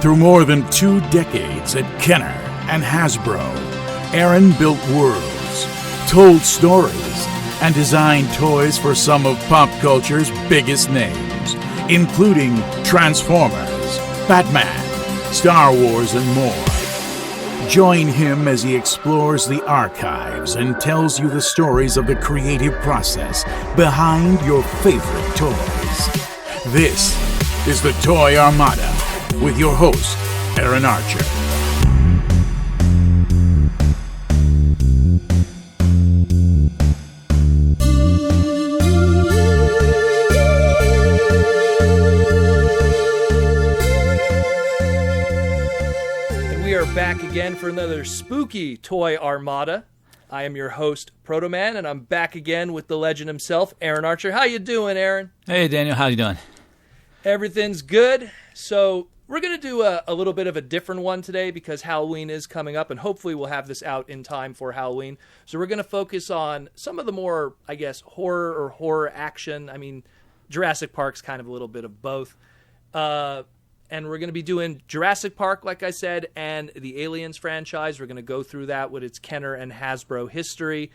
Through more than 2 decades at Kenner and Hasbro, Aaron built worlds, told stories, and designed toys for some of pop culture's biggest names, including Transformers, Batman, Star Wars, and more. Join him as he explores the archives and tells you the stories of the creative process behind your favorite toys. This is the Toy Armada with your host, Aaron Archer. Back again for another spooky Toy Armada. I am your host, Protoman, and I'm back again with the legend himself, Aaron Archer. How you doing, Aaron? Hey, Daniel. How you doing? Everything's good. So we're going to do a little bit of a different one today because Halloween is coming up, and hopefully we'll have this out in time for Halloween. So we're going to focus on some of the more, I guess, horror or horror action. I mean, Jurassic Park's kind of a little bit of both. And we're going to be doing Jurassic Park, like I said, and the Aliens franchise. We're going to go through that with its Kenner and Hasbro history.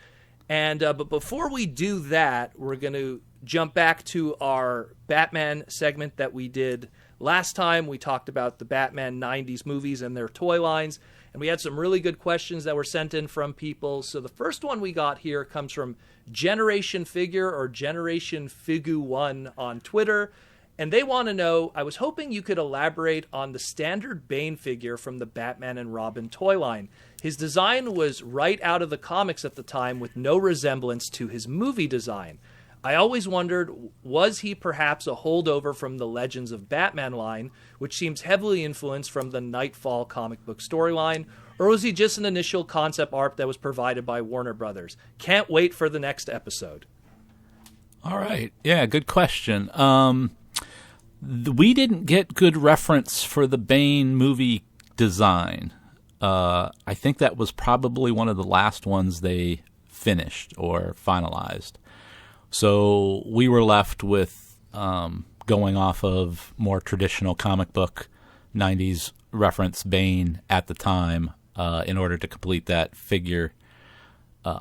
And but before we do that, we're going to jump back to our Batman segment that we did last time. We talked about the Batman 90s movies and their toy lines. And we had some really good questions that were sent in from people. So the first one we got here comes from Generation Figure or Generation Figu1 on Twitter. And they want to know, I was hoping you could elaborate on the standard Bane figure from the Batman and Robin toy line. His design was right out of the comics at the time with no resemblance to his movie design. I always wondered, was he perhaps a holdover from the Legends of Batman line, which seems heavily influenced from the Nightfall comic book storyline, or was he just an initial concept art that was provided by Warner Brothers? Can't wait for the next episode. All right. Yeah, good question. We didn't get good reference for the Bane movie design. I think that was probably one of the last ones they finished or finalized. So we were left with going off of more traditional comic book 90s reference Bane at the time in order to complete that figure.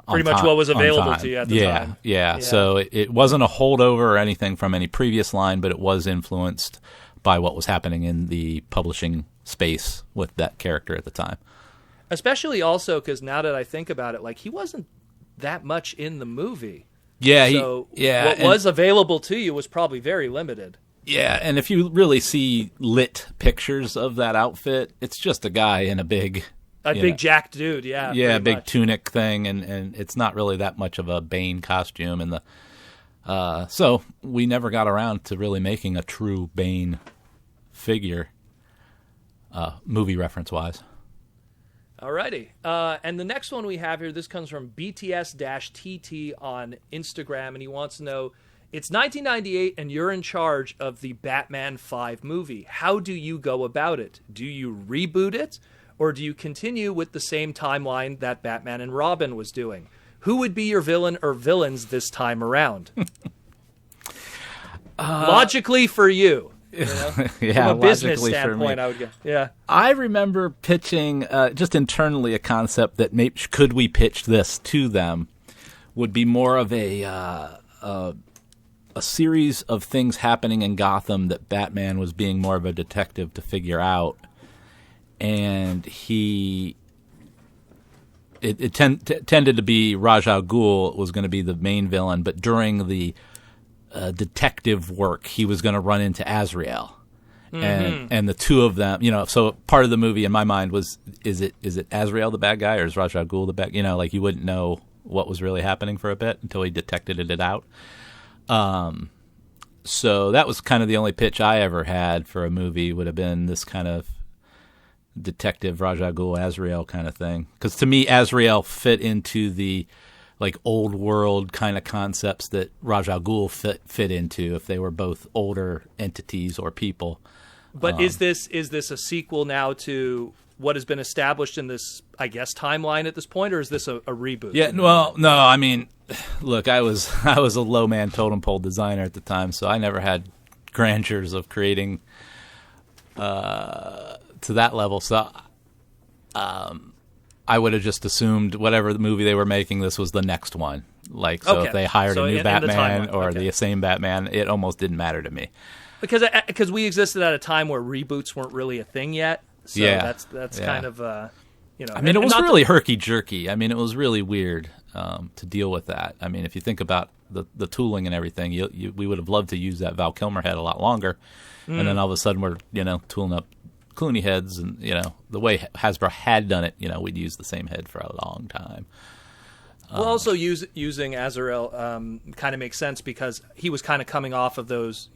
Pretty much what was available to you at the time. Yeah. So it wasn't a holdover or anything from any previous line, but it was influenced by what was happening in the publishing space with that character at the time. Especially also because now that I think about it, like he wasn't that much in the movie. Yeah. What was available to you was probably very limited. Yeah, and if you really see lit pictures of that outfit, it's just a guy in a big... big jacked dude, yeah. Yeah, big much. Tunic thing, and it's not really that much of a Bane costume. And so we never got around to really making a true Bane figure, movie reference-wise. Alrighty. And the next one we have here, this comes from BTS-TT on Instagram, and he wants to know, it's 1998 and you're in charge of the Batman 5 movie. How do you go about it? Do you reboot it? Or do you continue with the same timeline that Batman and Robin was doing? Who would be your villain or villains this time around? Logically for you. Yeah, from a business standpoint, I would go. Yeah. I remember pitching just internally a concept that maybe could we pitch this to them would be more of a series of things happening in Gotham that Batman was being more of a detective to figure out. And it tended to be Ra's al Ghul was going to be the main villain, but during the detective work, he was going to run into Azrael, and the two of them, So part of the movie in my mind was, is it Azrael the bad guy or is Ra's al Ghul the bad? Like you wouldn't know what was really happening for a bit until he detected it out. So that was kind of the only pitch I ever had for a movie, would have been this kind of detective Ra's al Ghul Azrael kind of thing, because to me Azrael fit into the like old world kind of concepts that Ra's al Ghul fit into if they were both older entities or people. But is this a sequel now to what has been established in this, I guess, timeline at this point, or is this a reboot? Yeah, well, no, I mean, look, I was a low man totem pole designer at the time, so I never had grandeurs of creating to that level. So I would have just assumed whatever the movie they were making, this was the next one. Like, so if they hired a new Batman or the same Batman, it almost didn't matter to me. Because we existed at a time where reboots weren't really a thing yet. So that's kind of, you know. I mean, it was really herky-jerky. I mean, it was really weird to deal with that. I mean, if you think about the tooling and everything, we would have loved to use that Val Kilmer head a lot longer. And then all of a sudden we're, tooling up Clooney heads. And, the way Hasbro had done it, we'd use the same head for a long time. Well, also using Azrael kind of makes sense because he was kind of coming off of those,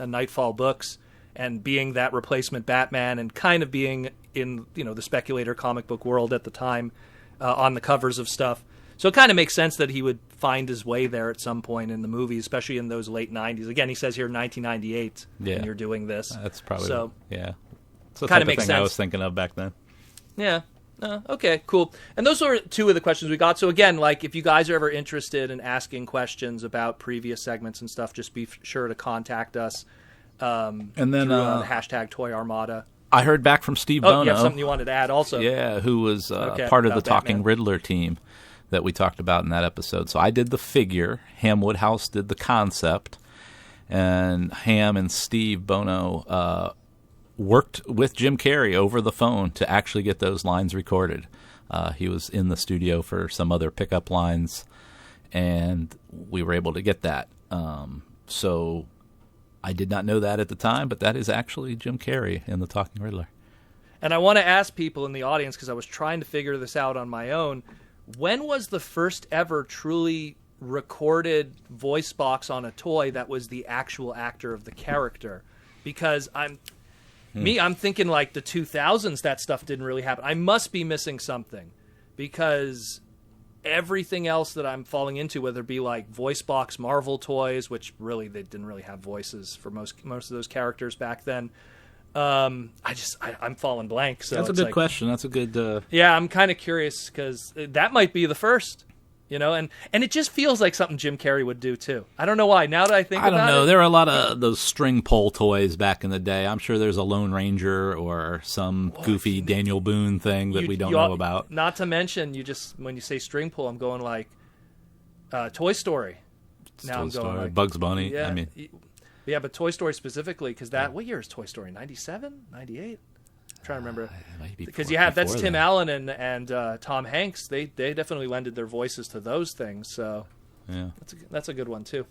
Nightfall books and being that replacement Batman and kind of being in, the speculator comic book world at the time on the covers of stuff. So it kind of makes sense that he would find his way there at some point in the movie, especially in those late 90s. Again, he says here 1998 when you're doing this. That's probably, It's the kind of makes thing sense. I was thinking of back then. Yeah. Okay, cool. And those are two of the questions we got. So again, like if you guys are ever interested in asking questions about previous segments and stuff, just be sure to contact us. And then through, the hashtag Toy Armada. I heard back from Steve Bono. You have something you wanted to add also? Yeah, who was part of the Talking Batman. Riddler team that we talked about in that episode. So I did the figure. Ham Woodhouse did the concept. And Ham and Steve Bono worked with Jim Carrey over the phone to actually get those lines recorded. He was in the studio for some other pickup lines, and we were able to get that. So I did not know that at the time, but that is actually Jim Carrey in the Talking Riddler. And I want to ask people in the audience, because I was trying to figure this out on my own, when was the first ever truly recorded voice box on a toy that was the actual actor of the character? Because I'm thinking like the 2000s, that stuff didn't really happen. I must be missing something, because everything else that I'm falling into, whether it be like voice box Marvel toys, which really they didn't really have voices for most of those characters back then. I'm falling blank. So that's a good question. That's a good. Yeah, I'm kind of curious because that might be the first. And it just feels like something Jim Carrey would do too. I don't know why. Now that I think about it, I don't know. There were a lot of those string pole toys back in the day. I'm sure there's a Lone Ranger or some goofy Daniel Boone thing that we don't know about. Not to mention, when you say string pull, I'm going like Toy Story. Toy Story, like Bugs Bunny. Yeah, I mean, yeah, but Toy Story specifically, because what year is Toy Story? 97, 98? I'm trying to remember, because that's Tim Allen and Tom Hanks. They definitely lended their voices to those things. So yeah, that's a good one too.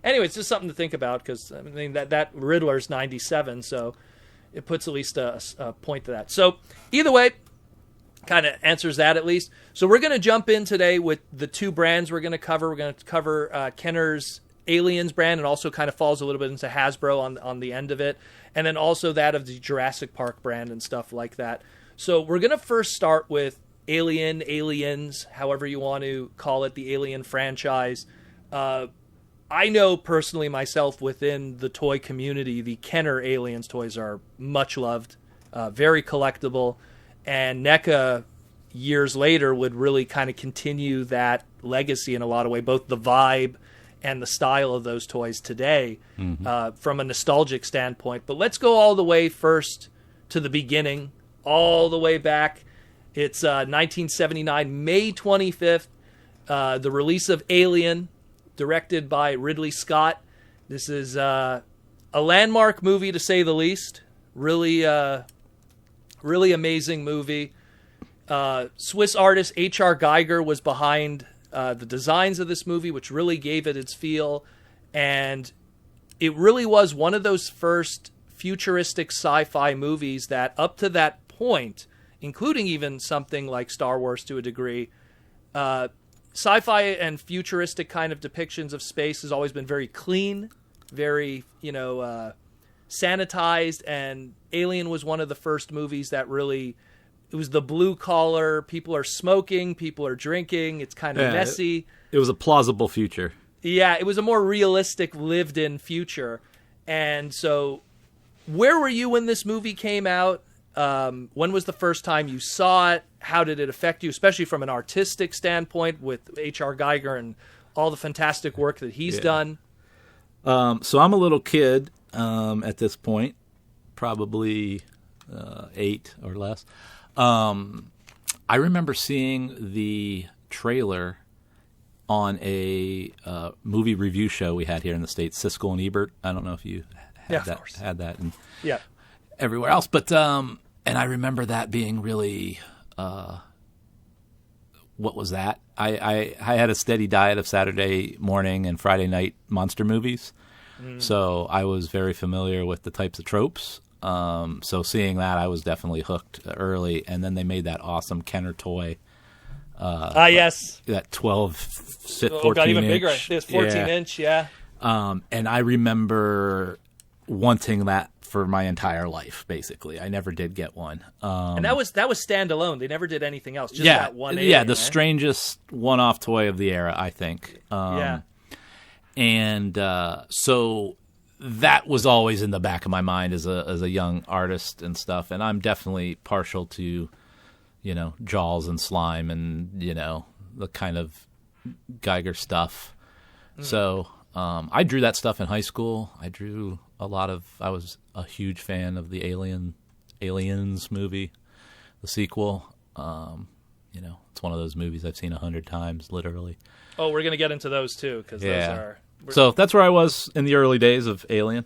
Anyway, it's just something to think about, because I mean that Riddler's 97, so it puts at least a point to that. So either way, kind of answers that at least. So we're going to jump in today with the two brands we're going to cover. We're going to cover Kenner's Aliens brand, and also kind of falls a little bit into Hasbro on the end of it, and then also that of the Jurassic Park brand and stuff like that. So we're going to first start with Aliens, however you want to call it, the Alien franchise. I know personally myself within the toy community, the Kenner Aliens toys are much loved, very collectible, and NECA years later would really kind of continue that legacy in a lot of ways, both the vibe and the style of those toys today, from a nostalgic standpoint. But let's go all the way first to the beginning, all the way back. It's 1979, May 25th, the release of Alien, directed by Ridley Scott. This is a landmark movie, to say the least. Really amazing movie. Swiss artist H.R. Geiger was behind the designs of this movie, which really gave it its feel, and it really was one of those first futuristic sci-fi movies that up to that point, including even something like Star Wars to a degree, sci-fi and futuristic kind of depictions of space has always been very clean, very sanitized, and Alien was one of the first movies that really, it was the blue collar, people are smoking, people are drinking, it's kind of messy. It was a plausible future. Yeah, it was a more realistic, lived-in future. And so, where were you when this movie came out? When was the first time you saw it? How did it affect you, especially from an artistic standpoint with H.R. Geiger and all the fantastic work that he's done? So I'm a little kid at this point, probably 8 or less. I remember seeing the trailer on a movie review show we had here in the States, Siskel and Ebert. I don't know if you had that and everywhere else. But and I remember that being really, what was that? I had a steady diet of Saturday morning and Friday night monster movies. So I was very familiar with the types of tropes. So seeing that, I was definitely hooked early. And then they made that awesome Kenner toy. Yes. That 14 got even inch. bigger. It's 14 inch, yeah. And I remember wanting that for my entire life, basically. I never did get one. And that was standalone. They never did anything else. Just that one alien, the strangest one-off toy of the era, I think. And so that was always in the back of my mind as a young artist and stuff. And I'm definitely partial to, Jaws and slime and, the kind of Geiger stuff. So I drew that stuff in high school. I was a huge fan of the Aliens movie, the sequel. It's one of those movies I've seen 100 times, literally. Oh, we're going to get into those too, because those are... So that's where I was in the early days of Alien.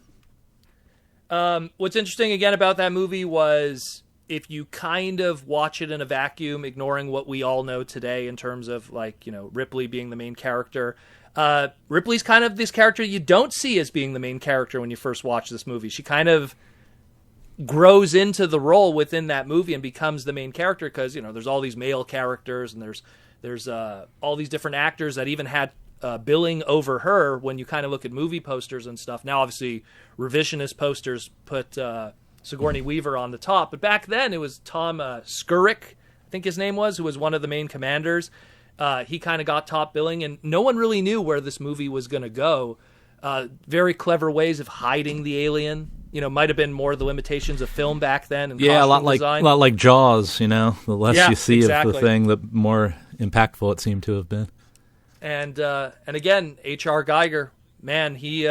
What's interesting again about that movie was if you kind of watch it in a vacuum, ignoring what we all know today in terms of Ripley being the main character. Ripley's kind of this character you don't see as being the main character when you first watch this movie. She kind of grows into the role within that movie and becomes the main character because, there's all these male characters and there's all these different actors that even had billing over her when you kind of look at movie posters and stuff. Now, obviously, revisionist posters put Sigourney Weaver on the top, but back then it was Tom Skerritt, I think his name was, who was one of the main commanders. He kind of got top billing, and no one really knew where this movie was going to go. Very clever ways of hiding the alien. Might have been more the limitations of film back then. And a lot like Jaws. The less you see of the thing, the more impactful it seemed to have been. And again, H.R. Geiger, man, he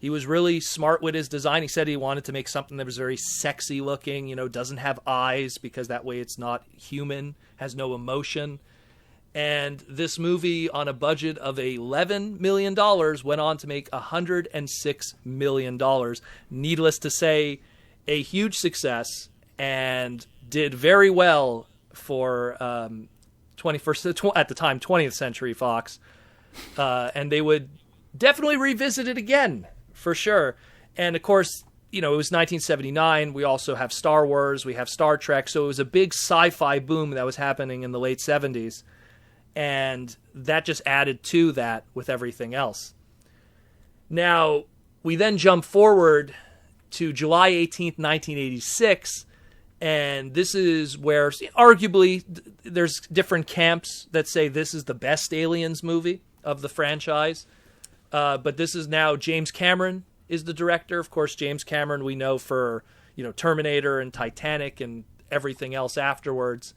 was really smart with his design. He said he wanted to make something that was very sexy looking, doesn't have eyes because that way it's not human, has no emotion. And this movie, on a budget of $11 million, went on to make $106 million. Needless to say, a huge success and did very well for 20th Century Fox. And they would definitely revisit it again, for sure. And of course, it was 1979. We also have Star Wars. We have Star Trek. So it was a big sci-fi boom that was happening in the late 70s. And that just added to that with everything else. Now, we then jump forward to July 18th, 1986, and this is where, arguably, there's different camps that say this is the best Aliens movie of the franchise. But this is now James Cameron is the director. Of course, James Cameron we know for, Terminator and Titanic and everything else afterwards.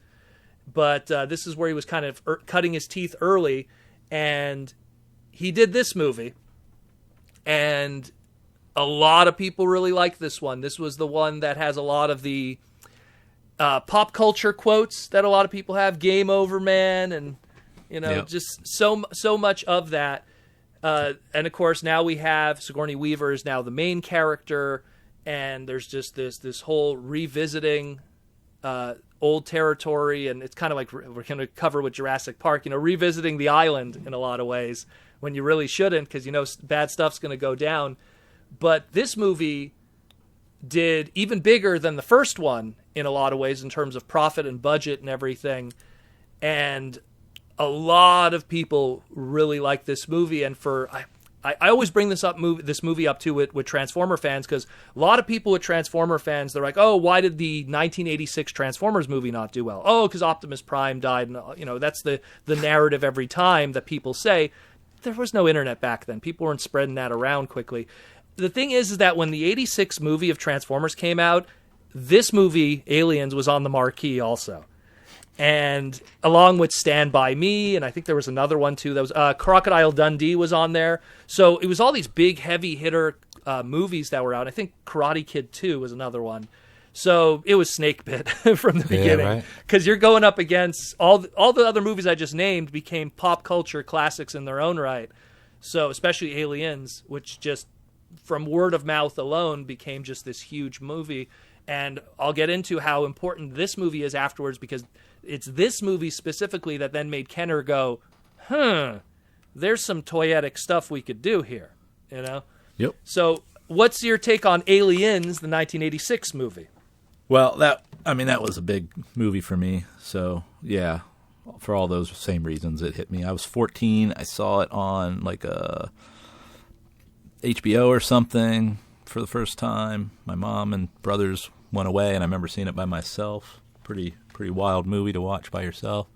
But this is where he was kind of cutting his teeth early, and he did this movie. And a lot of people really like this one. This was the one that has a lot of the pop culture quotes that a lot of people have. Game over, man, and just so much of that. And of course, now we have Sigourney Weaver is now the main character, and there's just this whole revisiting old territory, and it's kind of like we're going to cover with Jurassic Park, revisiting the island in a lot of ways when you really shouldn't, because bad stuff's going to go down. But this movie did even bigger than the first one in a lot of ways in terms of profit and budget and everything. And a lot of people really like this movie, and I always bring this movie up too with Transformer fans, because a lot of people with Transformer fans, they're like, oh, why did the 1986 Transformers movie not do well? Oh, because Optimus Prime died, and that's the narrative every time that people say. There was no internet back then. People weren't spreading that around quickly. The thing is that when the 86 movie of Transformers came out, this movie, Aliens, was on the marquee also. And along with Stand By Me, and I think there was another one too, that was Crocodile Dundee was on there. So it was all these big heavy hitter movies that were out. I think Karate Kid 2 was another one. So it was snake bit from the beginning, because you're going up against all the other movies I just named became pop culture classics in their own right. So especially Aliens, which just from word of mouth alone became just this huge movie. And I'll get into how important this movie is afterwards, because it's this movie specifically that then made Kenner go, there's some toyetic stuff we could do here, you know? Yep. So what's your take on Aliens, the 1986 movie? Well, that was a big movie for me. So, yeah, for all those same reasons it hit me. I was 14. I saw it on like a HBO or something for the first time. My mom and brothers went away, and I remember seeing it by myself. Pretty wild movie to watch by yourself.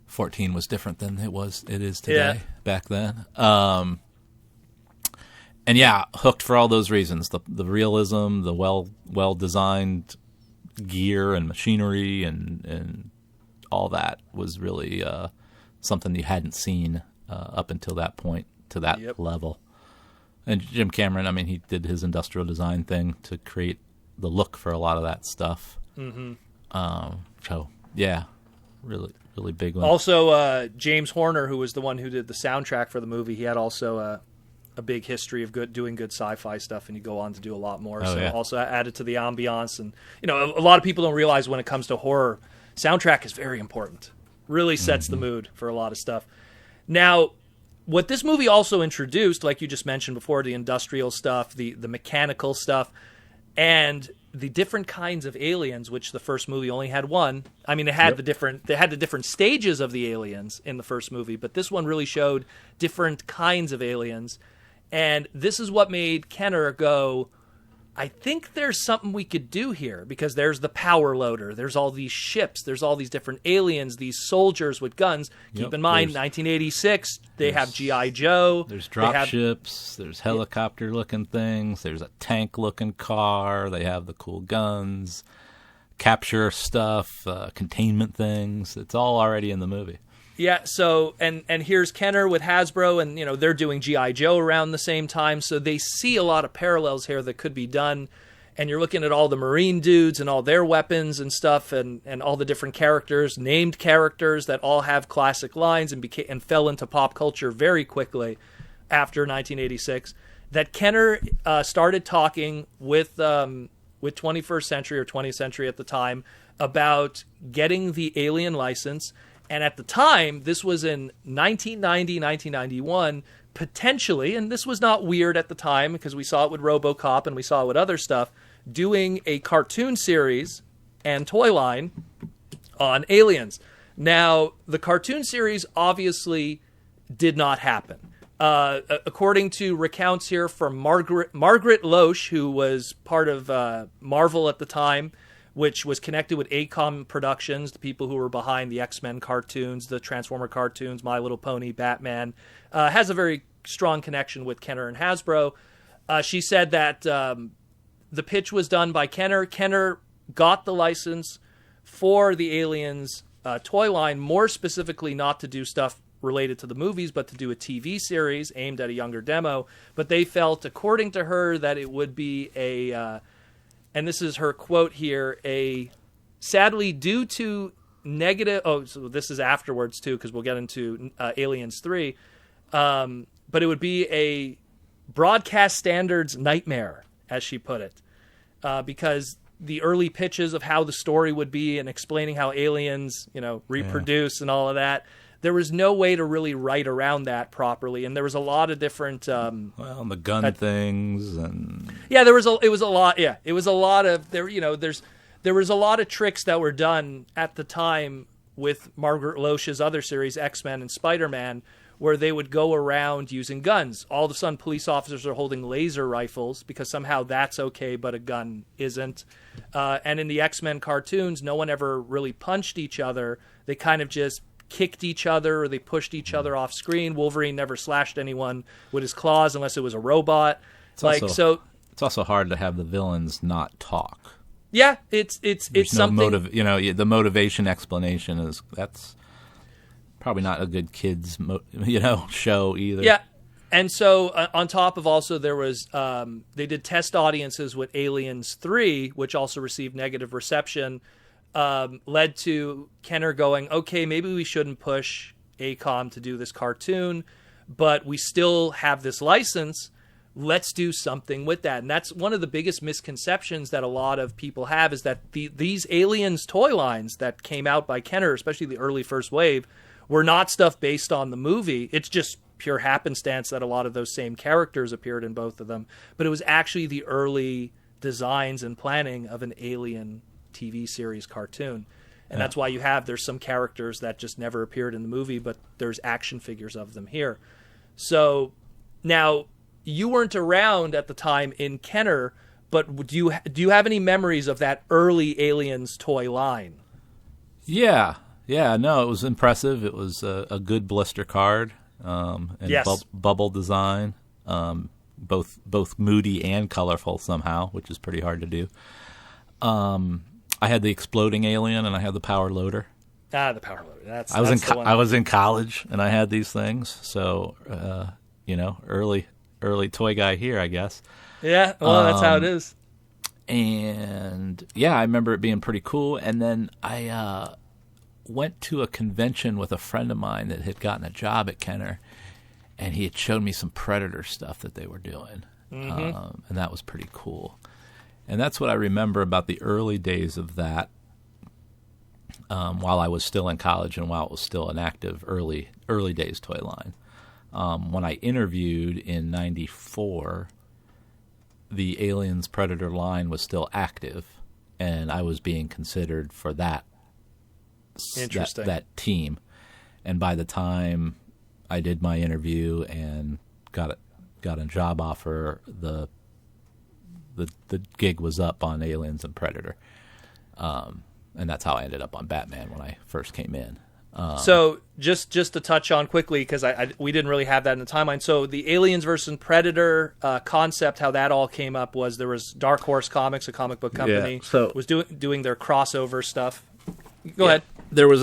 14 was different than it is today, back then. And yeah, hooked for all those reasons. The realism, the well designed gear and machinery and all that was really something you hadn't seen up until that point to that level. And Jim Cameron, I mean, he did his industrial design thing to create the look for a lot of that stuff. Mm-hmm. So yeah, really big one. Also, James Horner, who was the one who did the soundtrack for the movie, he had also a big history of doing good sci-fi stuff, and he'd go on to do a lot more. Also added to the ambiance. And you know, a lot of people don't realize when it comes to horror, soundtrack is very important. Really sets the mood for a lot of stuff. Now, what this movie also introduced, like you just mentioned before, the industrial stuff, the mechanical stuff, and the different kinds of aliens, which the first movie only had one. I mean, they had the different stages of the aliens in the first movie, but this one really showed different kinds of aliens. And this is what made Kenner go, I think there's something we could do here, because there's the power loader, there's all these ships, there's all these different aliens, these soldiers with guns. Keep in mind, 1986, they have G.I. Joe. There's drop ships, there's helicopter-looking things, there's a tank-looking car, they have the cool guns, capture stuff, containment things. It's all already in the movie. Yeah, so, and here's Kenner with Hasbro, and, you know, they're doing G.I. Joe around the same time, so they see a lot of parallels here that could be done, and you're looking at all the Marine dudes and all their weapons and stuff, and all the different characters, named characters that all have classic lines and fell into pop culture very quickly after 1986, that Kenner started talking with 21st Century or 20th Century at the time about getting the Alien license. And at the time, this was in 1990, 1991, potentially, and this was not weird at the time because we saw it with RoboCop and we saw it with other stuff, doing a cartoon series and toy line on aliens. Now, the cartoon series obviously did not happen. According to recounts here from Margaret Loesch, who was part of Marvel at the time, which was connected with ACOM Productions, the people who were behind the X-Men cartoons, the Transformer cartoons, My Little Pony, Batman, has a very strong connection with Kenner and Hasbro. She said that the pitch was done by Kenner. Kenner got the license for the Aliens toy line, more specifically not to do stuff related to the movies, but to do a TV series aimed at a younger demo. But they felt, according to her, that it would be and this is her quote here, sadly, due to negative... Oh, so this is afterwards, too, because we'll get into Aliens 3. But it would be a broadcast standards nightmare, as she put it. Because the early pitches of how the story would be and explaining how aliens, reproduce and all of that, there was no way to really write around that properly, and there was a lot of different. The gun things and. Yeah, there was it was a lot. Yeah, it was a lot of there. There was a lot of tricks that were done at the time with Margaret Loesch's other series, X-Men and Spider-Man, where they would go around using guns. All of a sudden, police officers are holding laser rifles because somehow that's okay, but a gun isn't. And in the X-Men cartoons, no one ever really punched each other. They kind of just kicked each other or they pushed each other off screen. Wolverine never slashed anyone with his claws unless it was a robot. It's also hard to have the villains not talk. Yeah, it's something. The motivation explanation that's probably not a good kids show either. Yeah, And so on top of also there was they did test audiences with Aliens 3, which also received negative reception, led to Kenner going, okay, maybe we shouldn't push ACOM to do this cartoon, but we still have this license. Let's do something with that. And that's one of the biggest misconceptions that a lot of people have, is that these Aliens toy lines that came out by Kenner, especially the early first wave, were not stuff based on the movie. It's just pure happenstance that a lot of those same characters appeared in both of them. But it was actually the early designs and planning of an Alien TV series cartoon. And that's why there's some characters that just never appeared in the movie, but there's action figures of them here. So now, you weren't around at the time in Kenner, but do you have any memories of that early Aliens toy line? Yeah, no, it was impressive. It was a good blister card, and yes. Bubble design, both moody and colorful somehow, which is pretty hard to do. I had the exploding alien, and I had the power loader. The power loader. I was in college, and I had these things. So, early toy guy here, I guess. Yeah, well, that's how it is. And I remember it being pretty cool. And then I went to a convention with a friend of mine that had gotten a job at Kenner, and he had showed me some Predator stuff that they were doing, and that was pretty cool. And that's what I remember about the early days of that, while I was still in college and while it was still an active early days toy line. When I interviewed in '94, the Aliens Predator line was still active, and I was being considered for that team. And by the time I did my interview and got a job offer, the gig was up on Aliens and Predator, and that's how I ended up on Batman when I first came in. So just to touch on quickly, because we didn't really have that in the timeline. So the Aliens versus Predator concept, how that all came up was there was Dark Horse Comics, a comic book company, was doing their crossover stuff. Go ahead. There was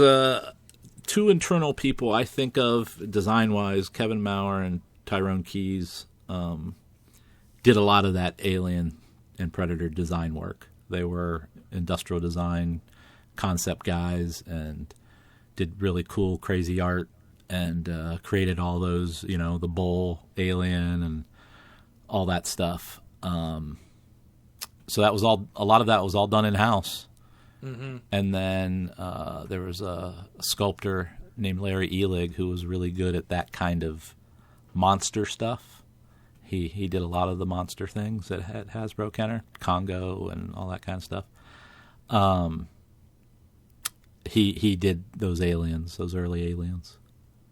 two internal people I think of design-wise, Kevin Maurer and Tyrone Keyes, did a lot of that Alien and Predator design work. They were industrial design concept guys and did really cool, crazy art, and created all those, the bull alien and all that stuff. So that was a lot of that was all done in-house. Mm-hmm. And then there was a sculptor named Larry Elig who was really good at that kind of monster stuff. He did a lot of the monster things at Hasbro Kenner, Congo and all that kind of stuff. He did those aliens, those early aliens.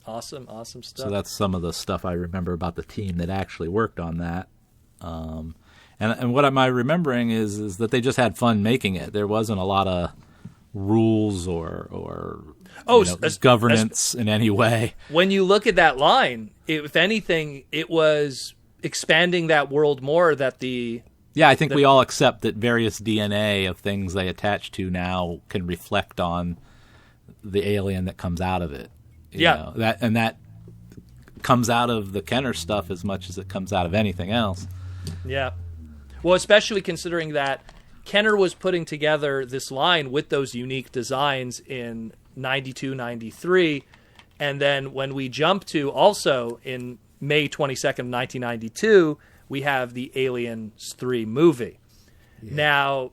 Awesome stuff. So that's some of the stuff I remember about the team that actually worked on that. And what am I remembering is that they just had fun making it. There wasn't a lot of rules or governance in any way. When you look at that line, if anything, it was expanding that world more. I think we all accept that various DNA of things they attach to now can reflect on the alien that comes out of it. That comes out of the Kenner stuff as much as it comes out of anything else. Yeah. Well, especially considering that Kenner was putting together this line with those unique designs in 92, 93, and then when we jump to also in May 22nd, 1992, we have the Aliens 3 movie. Yeah.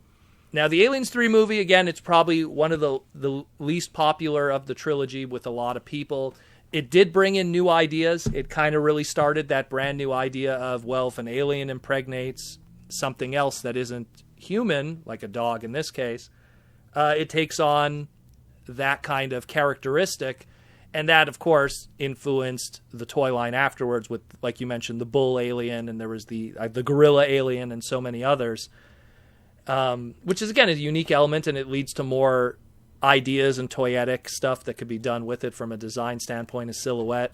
Now the Aliens 3 movie, again, it's probably one of the least popular of the trilogy with a lot of people. It did bring in new ideas. It kind of really started that brand new idea of, well, if an alien impregnates something else that isn't human, like a dog in this case, it takes on that kind of characteristic. And that, of course, influenced the toy line afterwards with, like you mentioned, the bull alien, and there was the gorilla alien and so many others, which is, again, a unique element, and it leads to more ideas and toyetic stuff that could be done with it from a design standpoint, a silhouette.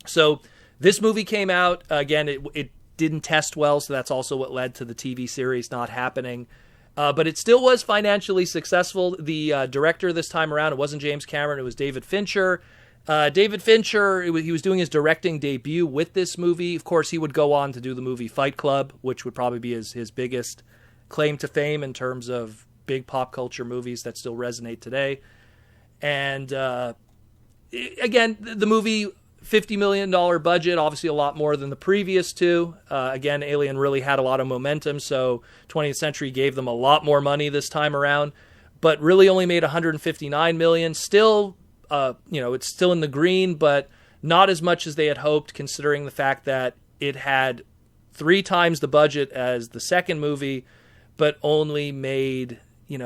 So this movie came out. Again, it didn't test well, so that's also what led to the TV series not happening. But it still was financially successful. The director this time around, it wasn't James Cameron, it was David Fincher. David Fincher, he was doing his directing debut with this movie. Of course, he would go on to do the movie Fight Club, which would probably be his biggest claim to fame in terms of big pop culture movies that still resonate today. And again, the movie, $50 million budget, obviously a lot more than the previous two. Again, Alien really had a lot of momentum, so 20th Century gave them a lot more money this time around, but really only made $159 million. Still, it's still in the green, but not as much as they had hoped, considering the fact that it had 3 times the budget as the second movie, but only made,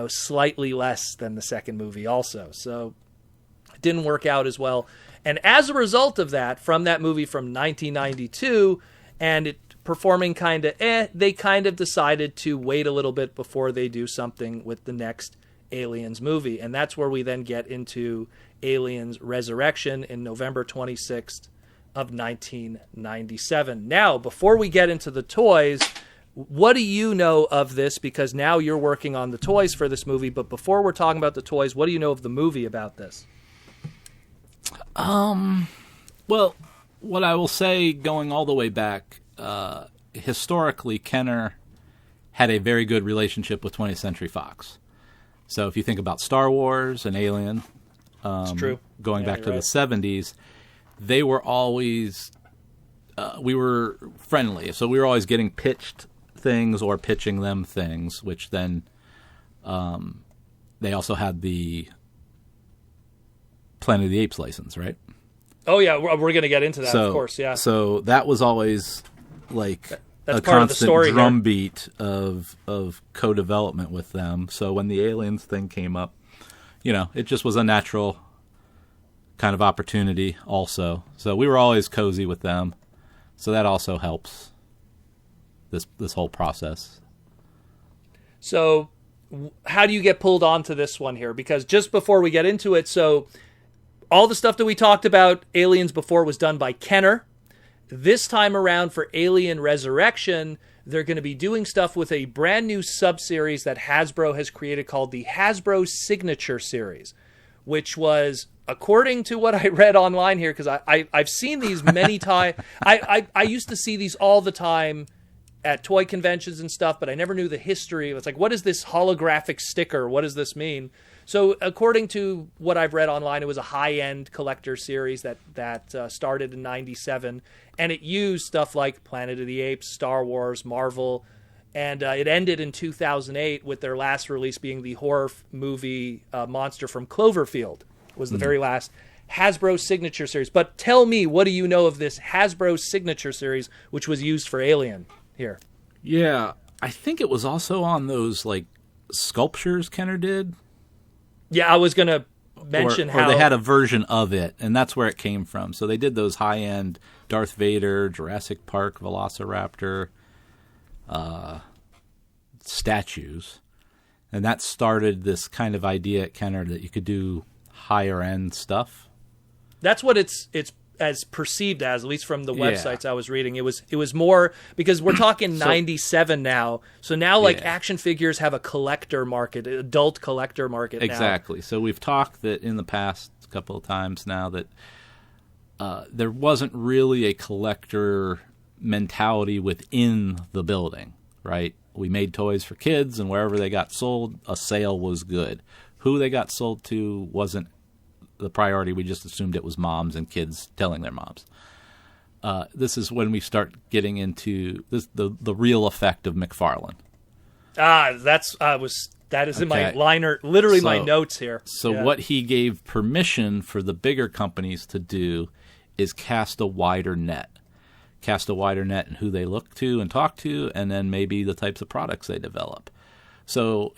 slightly less than the second movie also. So it didn't work out as well. And as a result of that, from that movie from 1992, and it performing kind of they kind of decided to wait a little bit before they do something with the next Aliens movie. And that's where we then get into Aliens Resurrection in November 26th of 1997. Now, before we get into the toys, what do you know of this? Because now you're working on the toys for this movie. But before we're talking about the toys, what do you know of the movie about this? Well, what I will say, going all the way back, historically, Kenner had a very good relationship with 20th Century Fox. So if you think about Star Wars and Alien, It's true. Going back to the 70s, they were always, we were friendly. So we were always getting pitched things or pitching them things, which then they also had the Planet of the Apes license, right? Oh, yeah, we're going to get into that, of course, yeah. So that was always like That's a part of the constant story drumbeat of co-development with them. So when the Aliens thing came up, it just was a natural kind of opportunity also. So we were always cozy with them. So that also helps this whole process. So how do you get pulled onto this one here? Because just before we get into it, so all the stuff that we talked about, Aliens before, was done by Kenner. This time around for Alien Resurrection, they're going to be doing stuff with a brand new sub-series that Hasbro has created called the Hasbro Signature Series, which was, according to what I read online here, because I've seen these many times. I used to see these all the time at toy conventions and stuff, but I never knew the history. It's like, what is this holographic sticker? What does this mean? So according to what I've read online, it was a high-end collector series that started in 97, and it used stuff like Planet of the Apes, Star Wars, Marvel, and it ended in 2008 with their last release being the horror movie Monster from Cloverfield, was the very last Hasbro Signature Series. But tell me, what do you know of this Hasbro Signature Series, which was used for Alien here? Yeah, I think it was also on those like sculptures Kenner did. Yeah, I was going to mention how they had a version of it, and that's where it came from. So they did those high-end Darth Vader, Jurassic Park, Velociraptor statues, and that started this kind of idea at Kenner that you could do higher-end stuff. That's what it's as perceived as, at least from the websites I was reading. It was more, because we're talking 97 now. So now like action figures have a collector market, adult collector market now. Exactly. So we've talked that in the past couple of times now that there wasn't really a collector mentality within the building, right? We made toys for kids, and wherever they got sold, a sale was good. Who they got sold to wasn't the priority. We just assumed it was moms and kids telling their moms. This is when we start getting into the real effect of McFarlane. That is in my liner, literally my notes here. So what he gave permission for the bigger companies to do is cast a wider net in who they look to and talk to, and then maybe the types of products they develop. So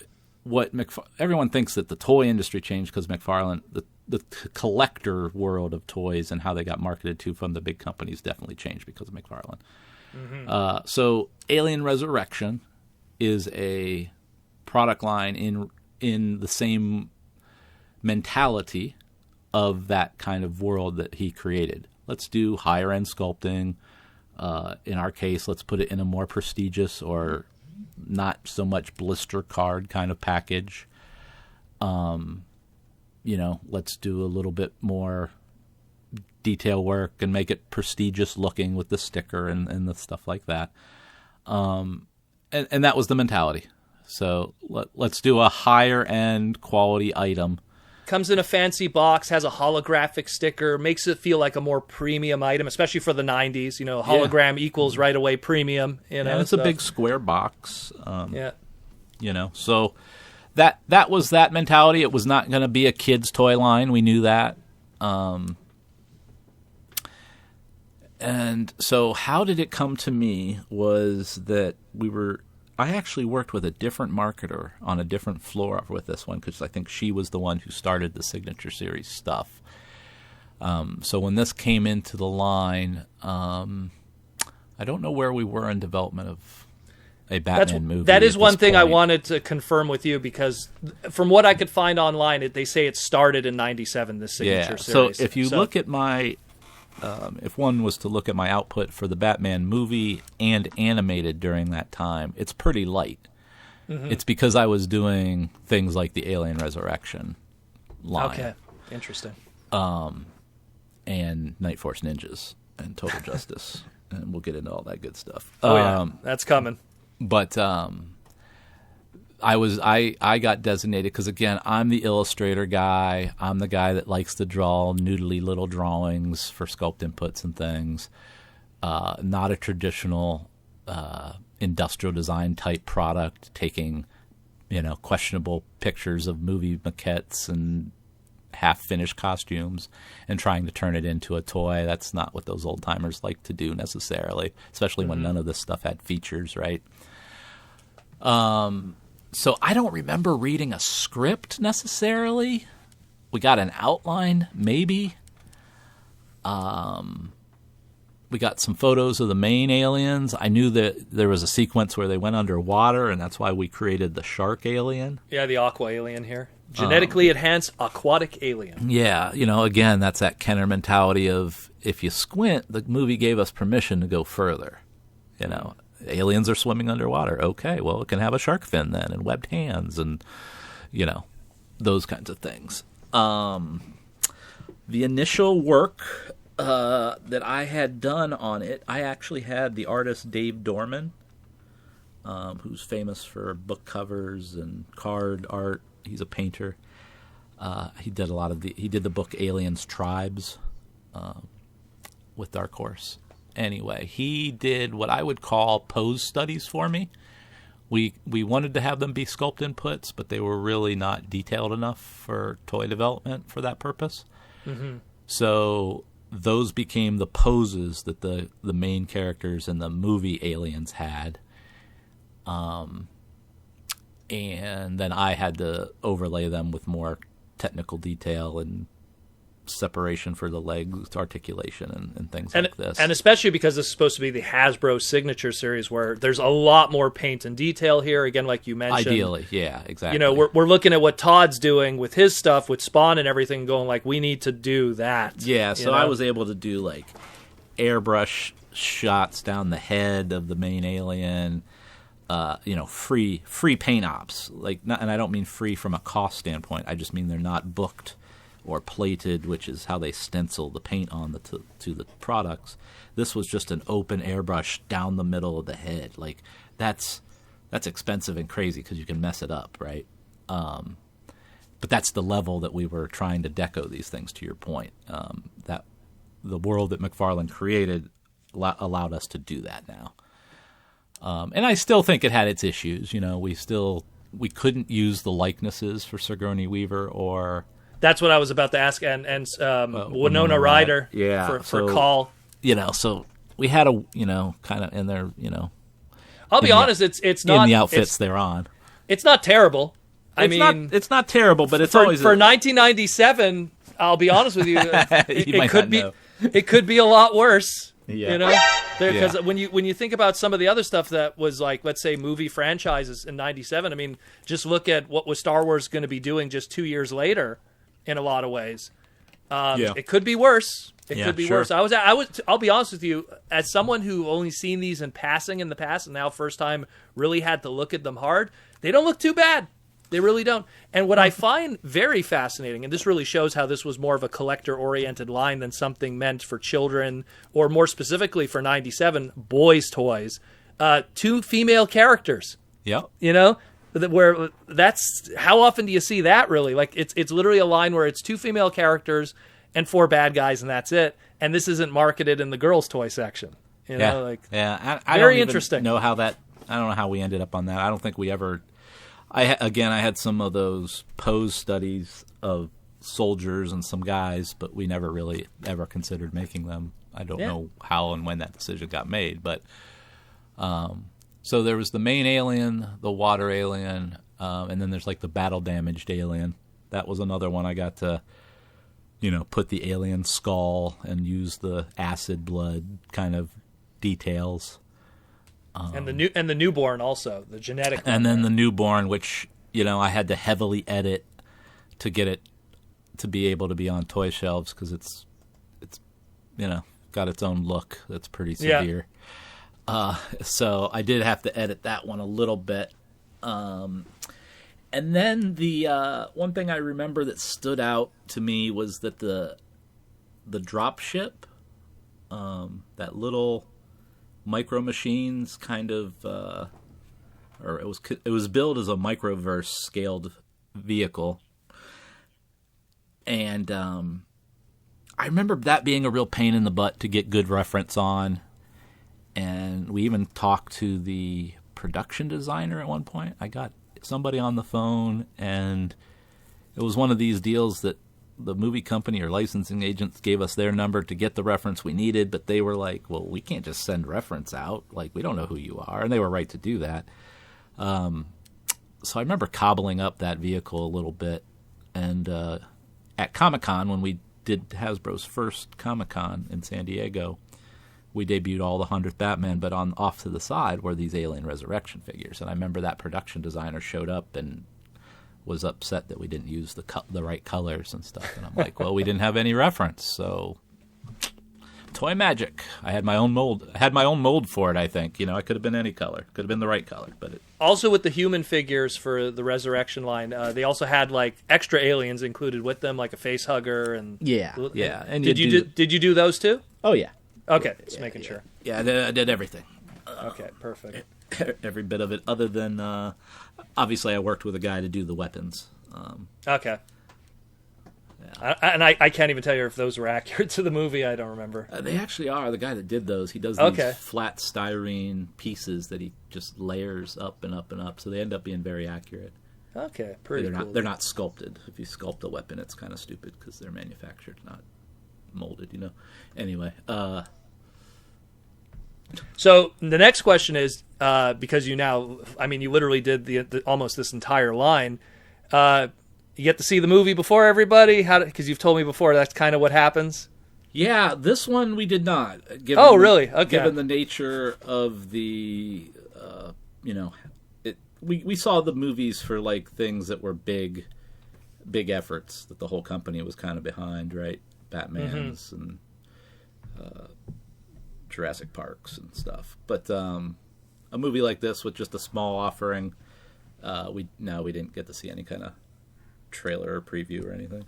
everyone thinks that the toy industry changed because McFarlane, the collector world of toys and how they got marketed to from the big companies definitely changed because of McFarlane. Mm-hmm. So Alien Resurrection is a product line in the same mentality of that kind of world that he created. Let's do higher end sculpting. In our case, let's put it in a more prestigious or not so much blister card kind of package. Let's do a little bit more detail work and make it prestigious looking with the sticker and the stuff like that. And that was the mentality. So let's do a higher end quality item. Comes in a fancy box, has a holographic sticker, makes it feel like a more premium item, especially for the 90s. Hologram equals right away premium. And it's a big square box. So that was that mentality. It was not going to be a kid's toy line. We knew that. And so how did it come to me was that I actually worked with a different marketer on a different floor with this one because I think she was the one who started the Signature Series stuff. So when this came into the line, I don't know where we were in development of a Batman movie. That is one thing I wanted to confirm with you because from what I could find online, they say it started in 97, the Signature Series. So if you look at my... if one was to look at my output for the Batman movie and animated during that time, it's pretty light. Mm-hmm. It's because I was doing things like the Alien Resurrection line. Okay, interesting. And Night Force Ninjas and Total Justice. And we'll get into all that good stuff. That's coming. But I got designated because, again, I'm the illustrator guy. I'm the guy that likes to draw noodly little drawings for sculpt inputs and things. Not a traditional industrial design type product, taking questionable pictures of movie maquettes and half-finished costumes and trying to turn it into a toy. That's not what those old-timers like to do necessarily, especially when none of this stuff had features, right? So I don't remember reading a script necessarily. We got an outline, maybe. We got some photos of the main aliens. I knew that there was a sequence where they went underwater, and that's why we created the shark alien. Yeah, the aqua alien here. Genetically enhanced aquatic alien. Yeah, again, that's that Kenner mentality of if you squint, the movie gave us permission to go further, Aliens are swimming underwater. Okay, well, it can have a shark fin then and webbed hands and, those kinds of things. The initial work that I had done on it, I actually had the artist Dave Dorman, who's famous for book covers and card art. He's a painter. He did the book Aliens Tribes with Dark Horse. Anyway, he did what I would call pose studies for me. We wanted to have them be sculpt inputs, but they were really not detailed enough for toy development for that purpose. Mm-hmm. So those became the poses that the main characters in the movie Aliens had. And then I had to overlay them with more technical detail and separation for the legs, articulation, and things like this. And especially because this is supposed to be the Hasbro Signature Series, where there's a lot more paint and detail here. Again, like you mentioned, ideally, yeah, exactly. We're looking at what Todd's doing with his stuff, with Spawn and everything, going like, we need to do that. Yeah, so I was able to do like airbrush shots down the head of the main alien. Free paint ops, and I don't mean free from a cost standpoint. I just mean they're not booked or plated, which is how they stencil the paint on to the products. This was just an open airbrush down the middle of the head. Like that's expensive and crazy because you can mess it up, right? But that's the level that we were trying to deco these things. To your point, that the world that McFarlane created allowed us to do that now. And I still think it had its issues. We couldn't use the likenesses for Sigourney Weaver or. That's what I was about to ask, and Winona Ryder for Call. So we had a kind of in there. I'll be honest, it's not in the outfits they're on. It's not terrible. It's not terrible, but it's for always for 1997. I'll be honest with you, it could be a lot worse. Yeah. Because when you think about some of the other stuff that was like, let's say, movie franchises in 97, just look at what was Star Wars going to be doing just 2 years later in a lot of ways. It could be worse. It could be worse. I'll be honest with you, as someone who only seen these in passing in the past and now first time really had to look at them hard, they don't look too bad. They really don't. And what I find very fascinating, and this really shows how this was more of a collector-oriented line than something meant for children, or more specifically for 97, boys' toys. 2 female characters. Yep. You know? Where that's... How often do you see that, really? Like, it's literally a line where it's 2 female characters and 4 bad guys, and that's it. And this isn't marketed in the girls' toy section. You know? I very don't even interesting. know how that... I don't know how we ended up on that. I don't think we ever... I had some of those pose studies of soldiers and some guys, but we never really ever considered making them. I don't know how and when that decision got made, but so there was the main alien, the water alien, and then there's like the battle damaged alien. That was another one I got to, put the alien skull and use the acid blood kind of details. And the newborn also, the genetic. And then the newborn, which I had to heavily edit to get it to be able to be on toy shelves because it's got its own look that's pretty severe. Yeah. So I did have to edit that one a little bit. And then the one thing I remember that stood out to me was that the drop ship, that little Micro Machines kind of, or it was billed as a Microverse scaled vehicle, and I remember that being a real pain in the butt to get good reference on, and we even talked to the production designer at one point. I got somebody on the phone, and it was one of these deals that the movie company or licensing agents gave us their number to get the reference we needed, but they were like, well, we can't just send reference out. Like, we don't know who you are. And they were right to do that. So I remember cobbling up that vehicle a little bit. And at Comic-Con, when we did Hasbro's first Comic-Con in San Diego, we debuted all the 100th Batman, but off to the side were these Alien Resurrection figures. And I remember that production designer showed up and was upset that we didn't use the right colors and stuff. And I'm like, well, we didn't have any reference, so toy magic. I had my own mold. I had my own mold for it, I think. I could have been any color. Could have been the right color. But also with the human figures for the Resurrection line, they also had like extra aliens included with them, like a face hugger and yeah. And did you do those too? Oh yeah. Okay, just making sure. Yeah, I did everything. Okay, perfect. Every bit of it, other than obviously I worked with a guy to do the weapons. Okay. Yeah. I can't even tell you if those were accurate to the movie. I don't remember. They actually are. The guy that did those, he does these flat styrene pieces that he just layers up and up and up, so they end up being very accurate. Okay, pretty cool. They're not sculpted. If you sculpt a weapon, it's kind of stupid because they're manufactured, not molded. Anyway. So the next question is, because you literally did the almost this entire line. You get to see the movie before everybody? Because you've told me before that's kind of what happens. Yeah, this one we did not. Really? Okay. Given the nature of the, we saw the movies for like things that were big efforts that the whole company was kind of behind, right? Batman's and Jurassic Parks and stuff, but a movie like this with just a small offering, we didn't get to see any kind of trailer or preview or anything.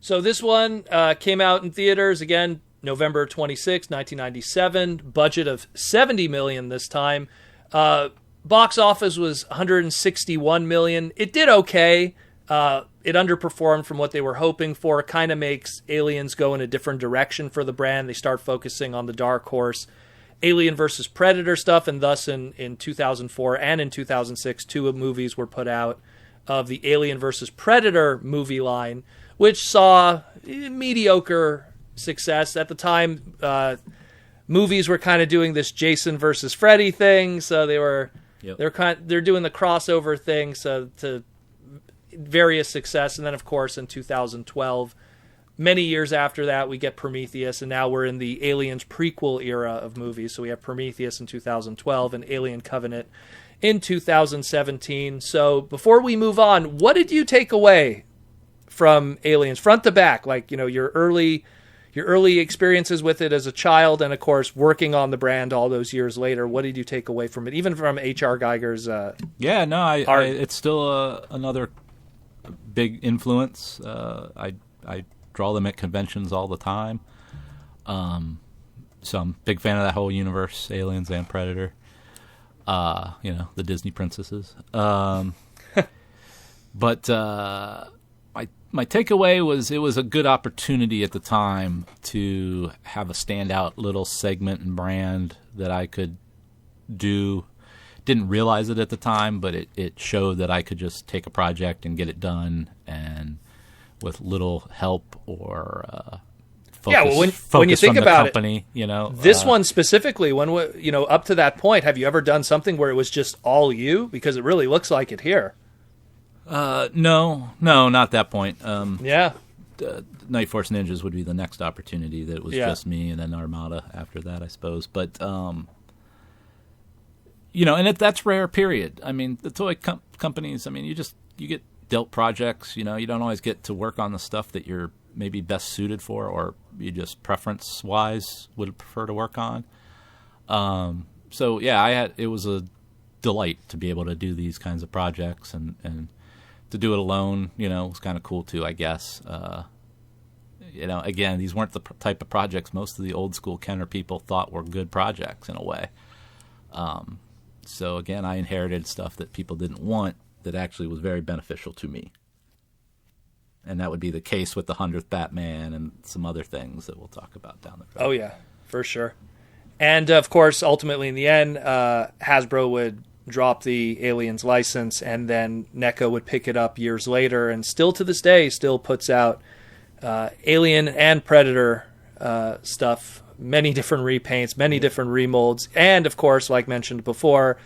So this one came out in theaters again November 26, 1997. Budget of $70 million this time. Box office was $161 million. It did okay. It underperformed from what they were hoping for. It kind of makes Aliens go in a different direction for the brand. They start focusing on the dark horse Alien versus Predator stuff, and thus in 2004 and in 2006, 2 movies were put out of the Alien versus Predator movie line, which saw mediocre success. At the time, movies were kind of doing this Jason versus Freddy thing, so they're doing the crossover thing, so to various success. And then of course in 2012, many years after that, we get Prometheus, and now we're in the Aliens prequel era of movies. So we have Prometheus in 2012 and Alien Covenant in 2017. So before we move on, what did you take away from Aliens front to back? Like, your early your early experiences with it as a child, and of course working on the brand all those years later. What did you take away from it, even from H.R. Geiger's art? It's still another big influence. I draw them at conventions all the time. So I'm a big fan of that whole universe, Aliens and Predator. The Disney princesses. But my takeaway was it was a good opportunity at the time to have a standout little segment and brand that I could do. Didn't realize it at the time, but it showed that I could just take a project and get it done, and with little help or focus when you think from the about company, this one specifically, up to that point, have you ever done something where it was just all you? Because it really looks like it here. No, not that point. Night Force Ninjas would be the next opportunity that was just me, and then Armada after that, I suppose. But that's rare. Period. I mean, the toy companies. I mean, you get dealt projects. You don't always get to work on the stuff that you're maybe best suited for, or you just preference-wise would prefer to work on. It was a delight to be able to do these kinds of projects, and to do it alone, was kind of cool too, I guess. Again, these weren't the type of projects most of the old school Kenner people thought were good projects in a way. So again, I inherited stuff that people didn't want that actually was very beneficial to me. And that would be the case with the 100th Batman and some other things that we'll talk about down the road. Oh, yeah, for sure. And, of course, ultimately in the end, Hasbro would drop the Aliens license, and then NECA would pick it up years later, and still to this day still puts out Alien and Predator stuff, many different repaints, many different remolds, and, of course, like mentioned before,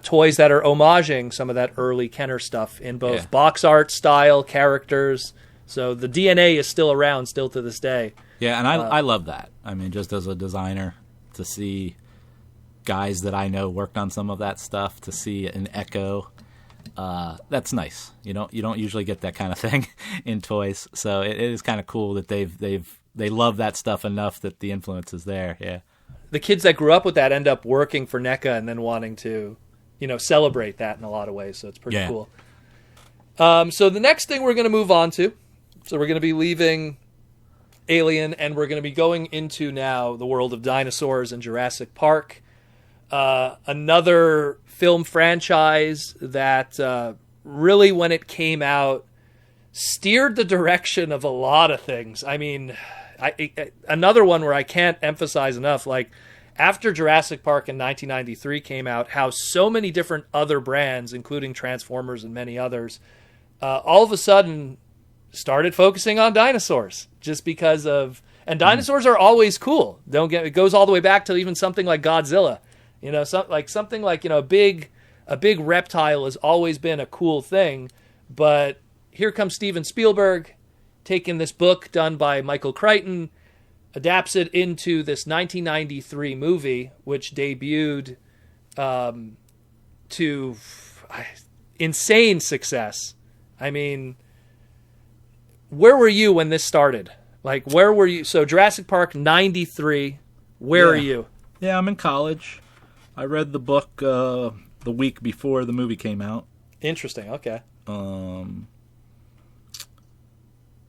toys that are homaging some of that early Kenner stuff in both box art style, characters. So the DNA is still around, still to this day. Yeah, and I love that. I mean, just as a designer, to see guys that I know worked on some of that stuff, to see an echo, that's nice. You don't usually get that kind of thing in toys. So it is kind of cool that they love that stuff enough that the influence is there. Yeah. The kids that grew up with that end up working for NECA and then wanting to, celebrate that in a lot of ways. So it's pretty cool. So the next thing we're going to move on to, so we're going to be leaving Alien and we're going to be going into now the world of dinosaurs and Jurassic Park. Another film franchise that really, when it came out, steered the direction of a lot of things. I mean, another one where I can't emphasize enough, like after Jurassic Park in 1993 came out, how so many different other brands, including Transformers and many others, all of a sudden started focusing on dinosaurs just because of, and dinosaurs are always cool. It goes all the way back to even something like Godzilla, something like, a big reptile has always been a cool thing. But here comes Steven Spielberg, taking this book done by Michael Crichton, adapts it into this 1993 movie, which debuted to insane success. I mean, where were you when this started? Like, where were you? So Jurassic Park 93, where are you? Yeah, I'm in college. I read the book the week before the movie came out. Interesting, okay.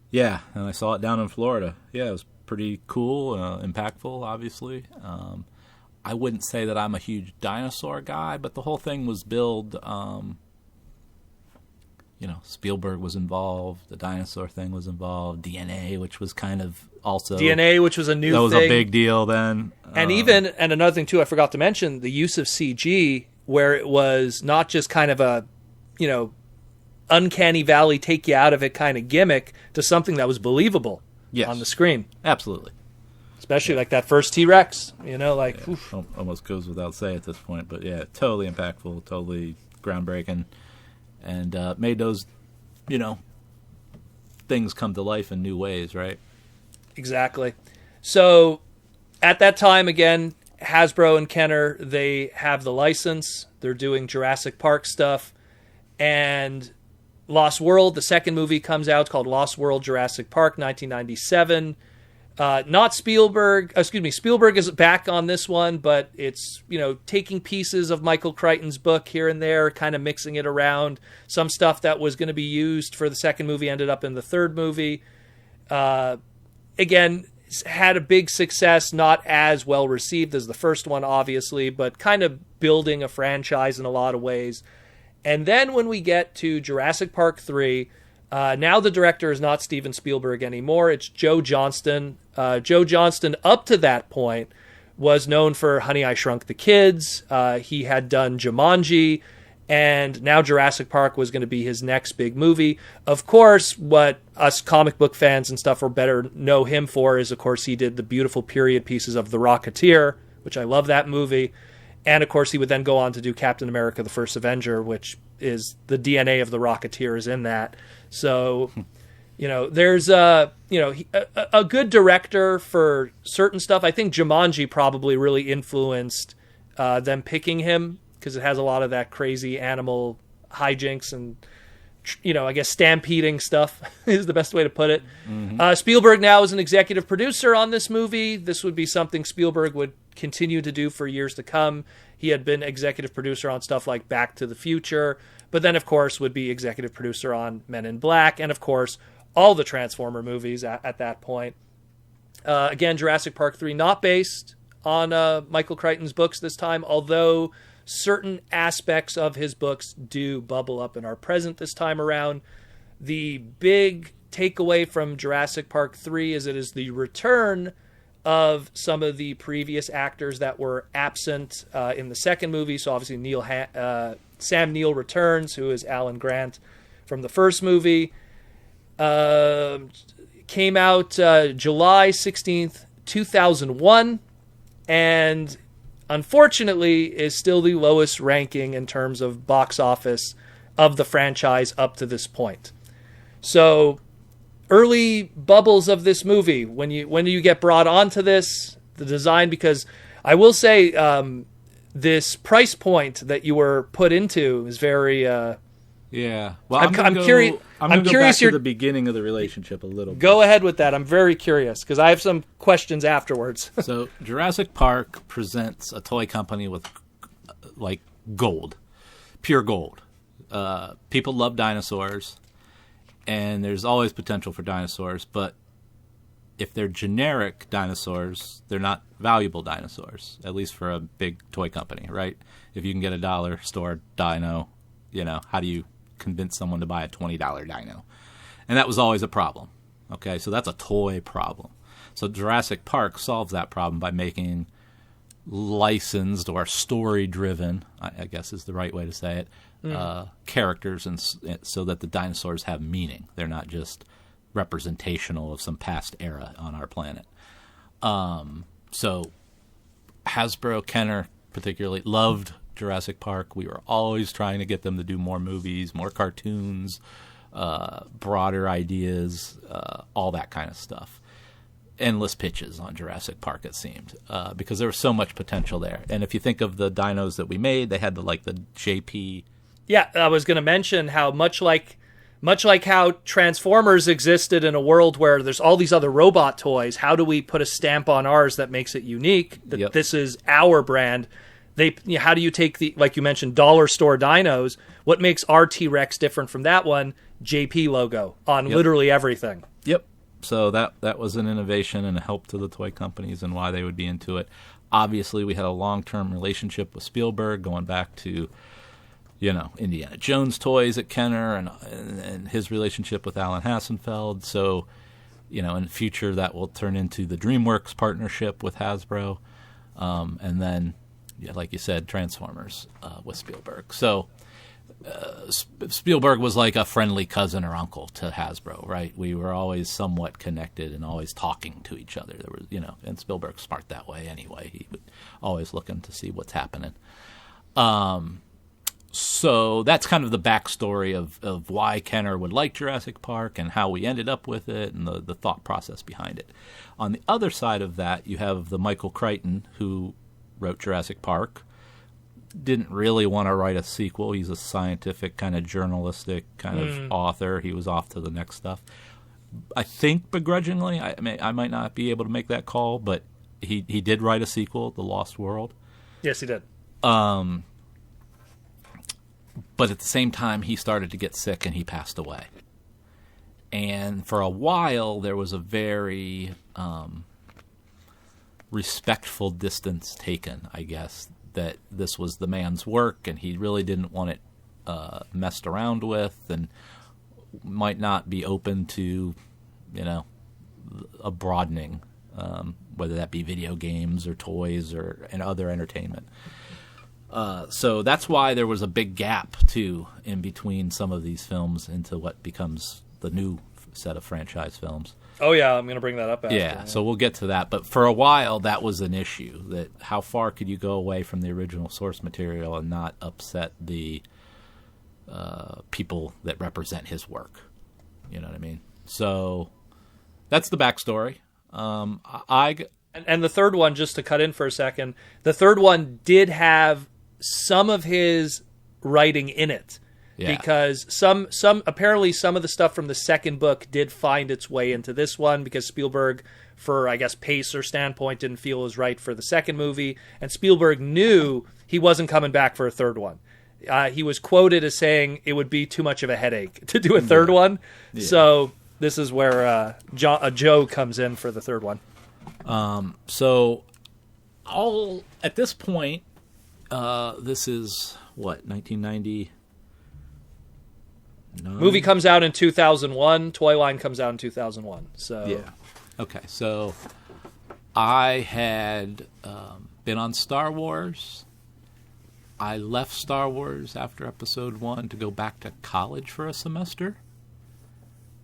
Yeah, and I saw it down in Florida. Yeah, it was pretty cool, impactful, obviously. I wouldn't say that I'm a huge dinosaur guy, but the whole thing was billed. Spielberg was involved. The dinosaur thing was involved. DNA, which was kind of also... DNA, which was a new thing. That was a big deal then. And and another thing, too, I forgot to mention, the use of CG, where it was not just kind of a, uncanny valley, take you out of it kind of gimmick to something that was believable on the screen. Absolutely. Especially like that first T-Rex, almost goes without say at this point, but yeah, totally impactful, totally groundbreaking, and made those, things come to life in new ways, right? Exactly. So at that time, again, Hasbro and Kenner, they have the license. They're doing Jurassic Park stuff, and Lost World, the second movie comes out. It's called Lost World Jurassic Park, 1997. Not Spielberg. Excuse me. Spielberg is back on this one, but it's, taking pieces of Michael Crichton's book here and there, kind of mixing it around. Some stuff that was going to be used for the second movie ended up in the third movie. Again, had a big success, not as well received as the first one, obviously, but kind of building a franchise in a lot of ways. And then when we get to Jurassic Park 3, now the director is not Steven Spielberg anymore. It's Joe Johnston. Joe Johnston, up to that point, was known for Honey, I Shrunk the Kids. He had done Jumanji, and now Jurassic Park was going to be his next big movie. Of course, what us comic book fans and stuff or better know him for is, of course, he did the beautiful period pieces of The Rocketeer, which I love that movie. And, of course, he would then go on to do Captain America, the First Avenger, which is the DNA of The Rocketeer is in that. So, there's a good director for certain stuff. I think Jumanji probably really influenced them picking him because it has a lot of that crazy animal hijinks and, I guess stampeding stuff is the best way to put it. Mm-hmm. Spielberg now is an executive producer on this movie. This would be something Spielberg would continue to do for years to come. He had been executive producer on stuff like Back to the Future, but then, of course, would be executive producer on Men in Black, and, of course, all the Transformer movies at that point. Again, Jurassic Park 3 not based on Michael Crichton's books this time, although certain aspects of his books do bubble up and are present this time around. The big takeaway from Jurassic Park 3 is it is the return of some of the previous actors that were absent in the second movie. So obviously Sam Neill returns, who is Alan Grant from the first movie. Came out July 16th, 2001, and unfortunately is still the lowest ranking in terms of box office of the franchise up to this point. So early bubbles of this movie, when do you get brought onto this, the design? Because I will say this price point that you were put into is very yeah. Well, I'm curious. I'm curious back to the beginning of the relationship a little bit. Go ahead with that. I'm very curious because I have some questions afterwards. So Jurassic Park presents a toy company with like gold, pure gold. People love dinosaurs, and there's always potential for dinosaurs, but if they're generic dinosaurs, they're not valuable dinosaurs, at least for a big toy company, right? If you can get a dollar store dino, how do you convince someone to buy a $20 dino? And that was always a problem. Okay, so that's a toy problem. So Jurassic Park solves that problem by making licensed or story-driven, I guess is the right way to say it, characters, and so that the dinosaurs have meaning. They're not just representational of some past era on our planet. So Hasbro, Kenner particularly, loved Jurassic Park. We were always trying to get them to do more movies, more cartoons, broader ideas, all that kind of stuff. Endless pitches on Jurassic Park, it seemed, because there was so much potential there. And if you think of the dinos that we made, they had the JP. Yeah, I was going to mention how much like how Transformers existed in a world where there's all these other robot toys, how do we put a stamp on ours that makes it unique, that This is our brand? How do you take the, like you mentioned, dollar store dinos? What makes our T-Rex different from that one? JP logo on literally everything. Yep. So that was an innovation and a help to the toy companies and why they would be into it. Obviously, we had a long-term relationship with Spielberg going back to, Indiana Jones toys at Kenner and his relationship with Alan Hassenfeld. So, in the future, that will turn into the DreamWorks partnership with Hasbro. And then, like you said, Transformers with Spielberg. So Spielberg was like a friendly cousin or uncle to Hasbro, right? We were always somewhat connected and always talking to each other. There was, and Spielberg's smart that way anyway. He would always looking to see what's happening. So that's kind of the backstory of why Kenner would like Jurassic Park and how we ended up with it and the thought process behind it. On the other side of that, you have the Michael Crichton, who wrote Jurassic Park. Didn't really want to write a sequel. He's a scientific kind of journalistic kind of author. He was off to the next stuff. I think begrudgingly. I might not be able to make that call, but he did write a sequel, The Lost World. Yes, he did. But at the same time, he started to get sick and he passed away. And for a while, there was a very respectful distance taken, I guess, that this was the man's work and he really didn't want it messed around with and might not be open to, a broadening, whether that be video games or toys and other entertainment. So that's why there was a big gap, too, in between some of these films into what becomes the new set of franchise films. Oh, yeah, I'm going to bring that up after. Yeah, so we'll get to that. But for a while, that was an issue, that how far could you go away from the original source material and not upset the people that represent his work? You know what I mean? So that's the backstory. And the third one, just to cut in for a second, the third one did have some of his writing in it. Yeah. Because some apparently some of the stuff from the second book did find its way into this one because Spielberg, for I guess pace or standpoint, didn't feel it was right for the second movie, and Spielberg knew he wasn't coming back for a third one. He was quoted as saying it would be too much of a headache to do a third one. Yeah. So this is where Joe comes in for the third one. So all at this point, this is what, 1990. Movie comes out in 2001. Toy line comes out in 2001. So yeah, okay. So I had been on Star Wars. I left Star Wars after Episode 1 to go back to college for a semester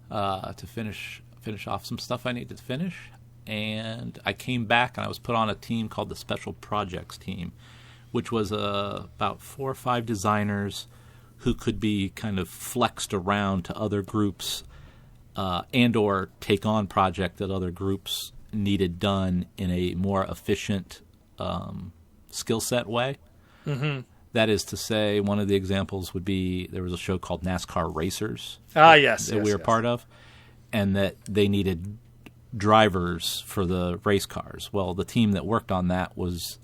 to finish off some stuff I needed to finish. And I came back and I was put on a team called the Special Projects team, which was about 4 or 5 designers who could be kind of flexed around to other groups and or take on project that other groups needed done in a more efficient skill set way. Mm-hmm. That is to say, one of the examples would be there was a show called NASCAR Racers that we were part of, and that they needed drivers for the race cars. Well, the team that worked on that was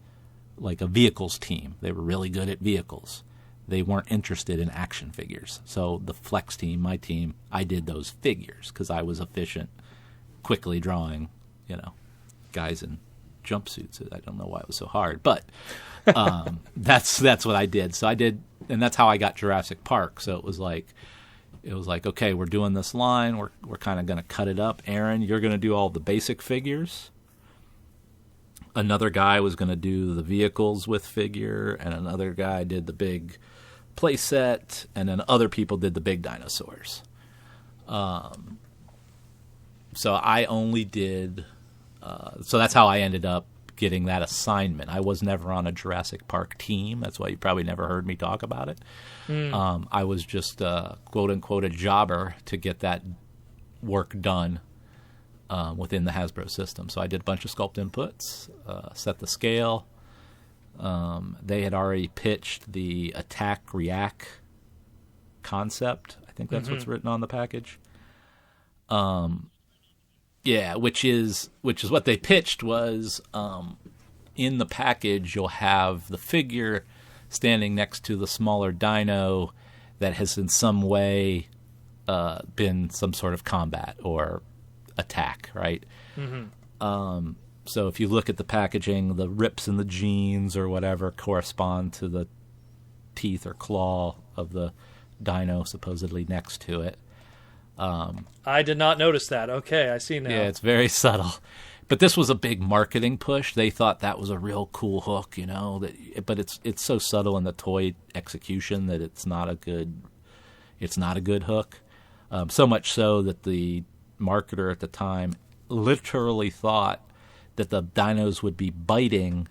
like a vehicles team. They were really good at vehicles. They weren't interested in action figures. So the flex team, my team, I did those figures because I was efficient, quickly drawing, guys in jumpsuits. I don't know why it was so hard, but that's what I did. So I did, and that's how I got Jurassic Park. So it was like, okay, we're doing this line. We're kind of going to cut it up. Aaron, you're going to do all the basic figures. Another guy was going to do the vehicles with figure, and another guy did the big play set, and then other people did the big dinosaurs. So I only did... so that's how I ended up getting that assignment. I was never on a Jurassic Park team. That's why you probably never heard me talk about it. I was just, quote-unquote, a jobber to get that work done within the Hasbro system. So I did a bunch of sculpt inputs, set the scale. They had already pitched the attack-react concept. I think that's what's written on the package. Yeah, which is what they pitched was in the package you'll have the figure standing next to the smaller dino that has in some way been some sort of combat or attack, right? Mm-hmm. So if you look at the packaging, the rips in the jeans or whatever correspond to the teeth or claw of the dino supposedly next to it. I did not notice that. Okay, I see now. Yeah, it's very subtle. But this was a big marketing push. They thought that was a real cool hook, but it's so subtle in the toy execution that it's not a good hook. So much so that the marketer at the time literally thought that the dinos would be biting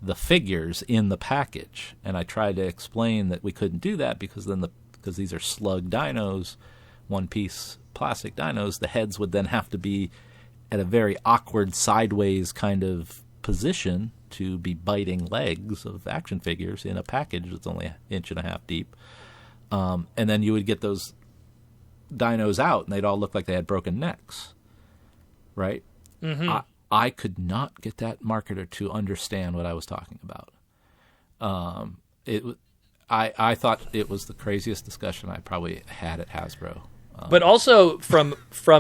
the figures in the package. And I tried to explain that we couldn't do that because these are slug dinos, one-piece plastic dinos, the heads would then have to be at a very awkward sideways kind of position to be biting legs of action figures in a package that's only 1.5 inches deep. And then you would get those dinos out, and they'd all look like they had broken necks, right? Mm-hmm. I could not get that marketer to understand what I was talking about. I thought it was the craziest discussion I probably had at Hasbro. But also from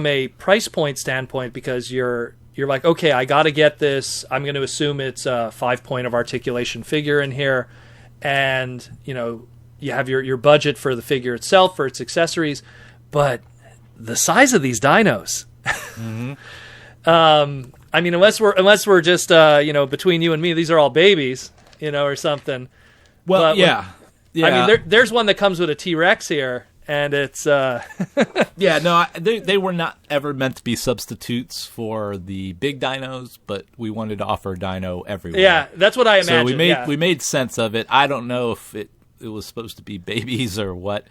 a price point standpoint, because you're like, okay, I got to get this. I'm going to assume it's a 5-point of articulation figure in here, and you have your budget for the figure itself, for its accessories, but the size of these dinos. Mm-hmm. I mean, unless we're just between you and me, these are all babies, or something. Well, but, yeah. I mean, there's one that comes with a T-Rex here, and it's yeah, no, they were not ever meant to be substitutes for the big dinos, but we wanted to offer dino everywhere. Yeah, that's what I imagined. So we made sense of it. I don't know if it was supposed to be babies or what.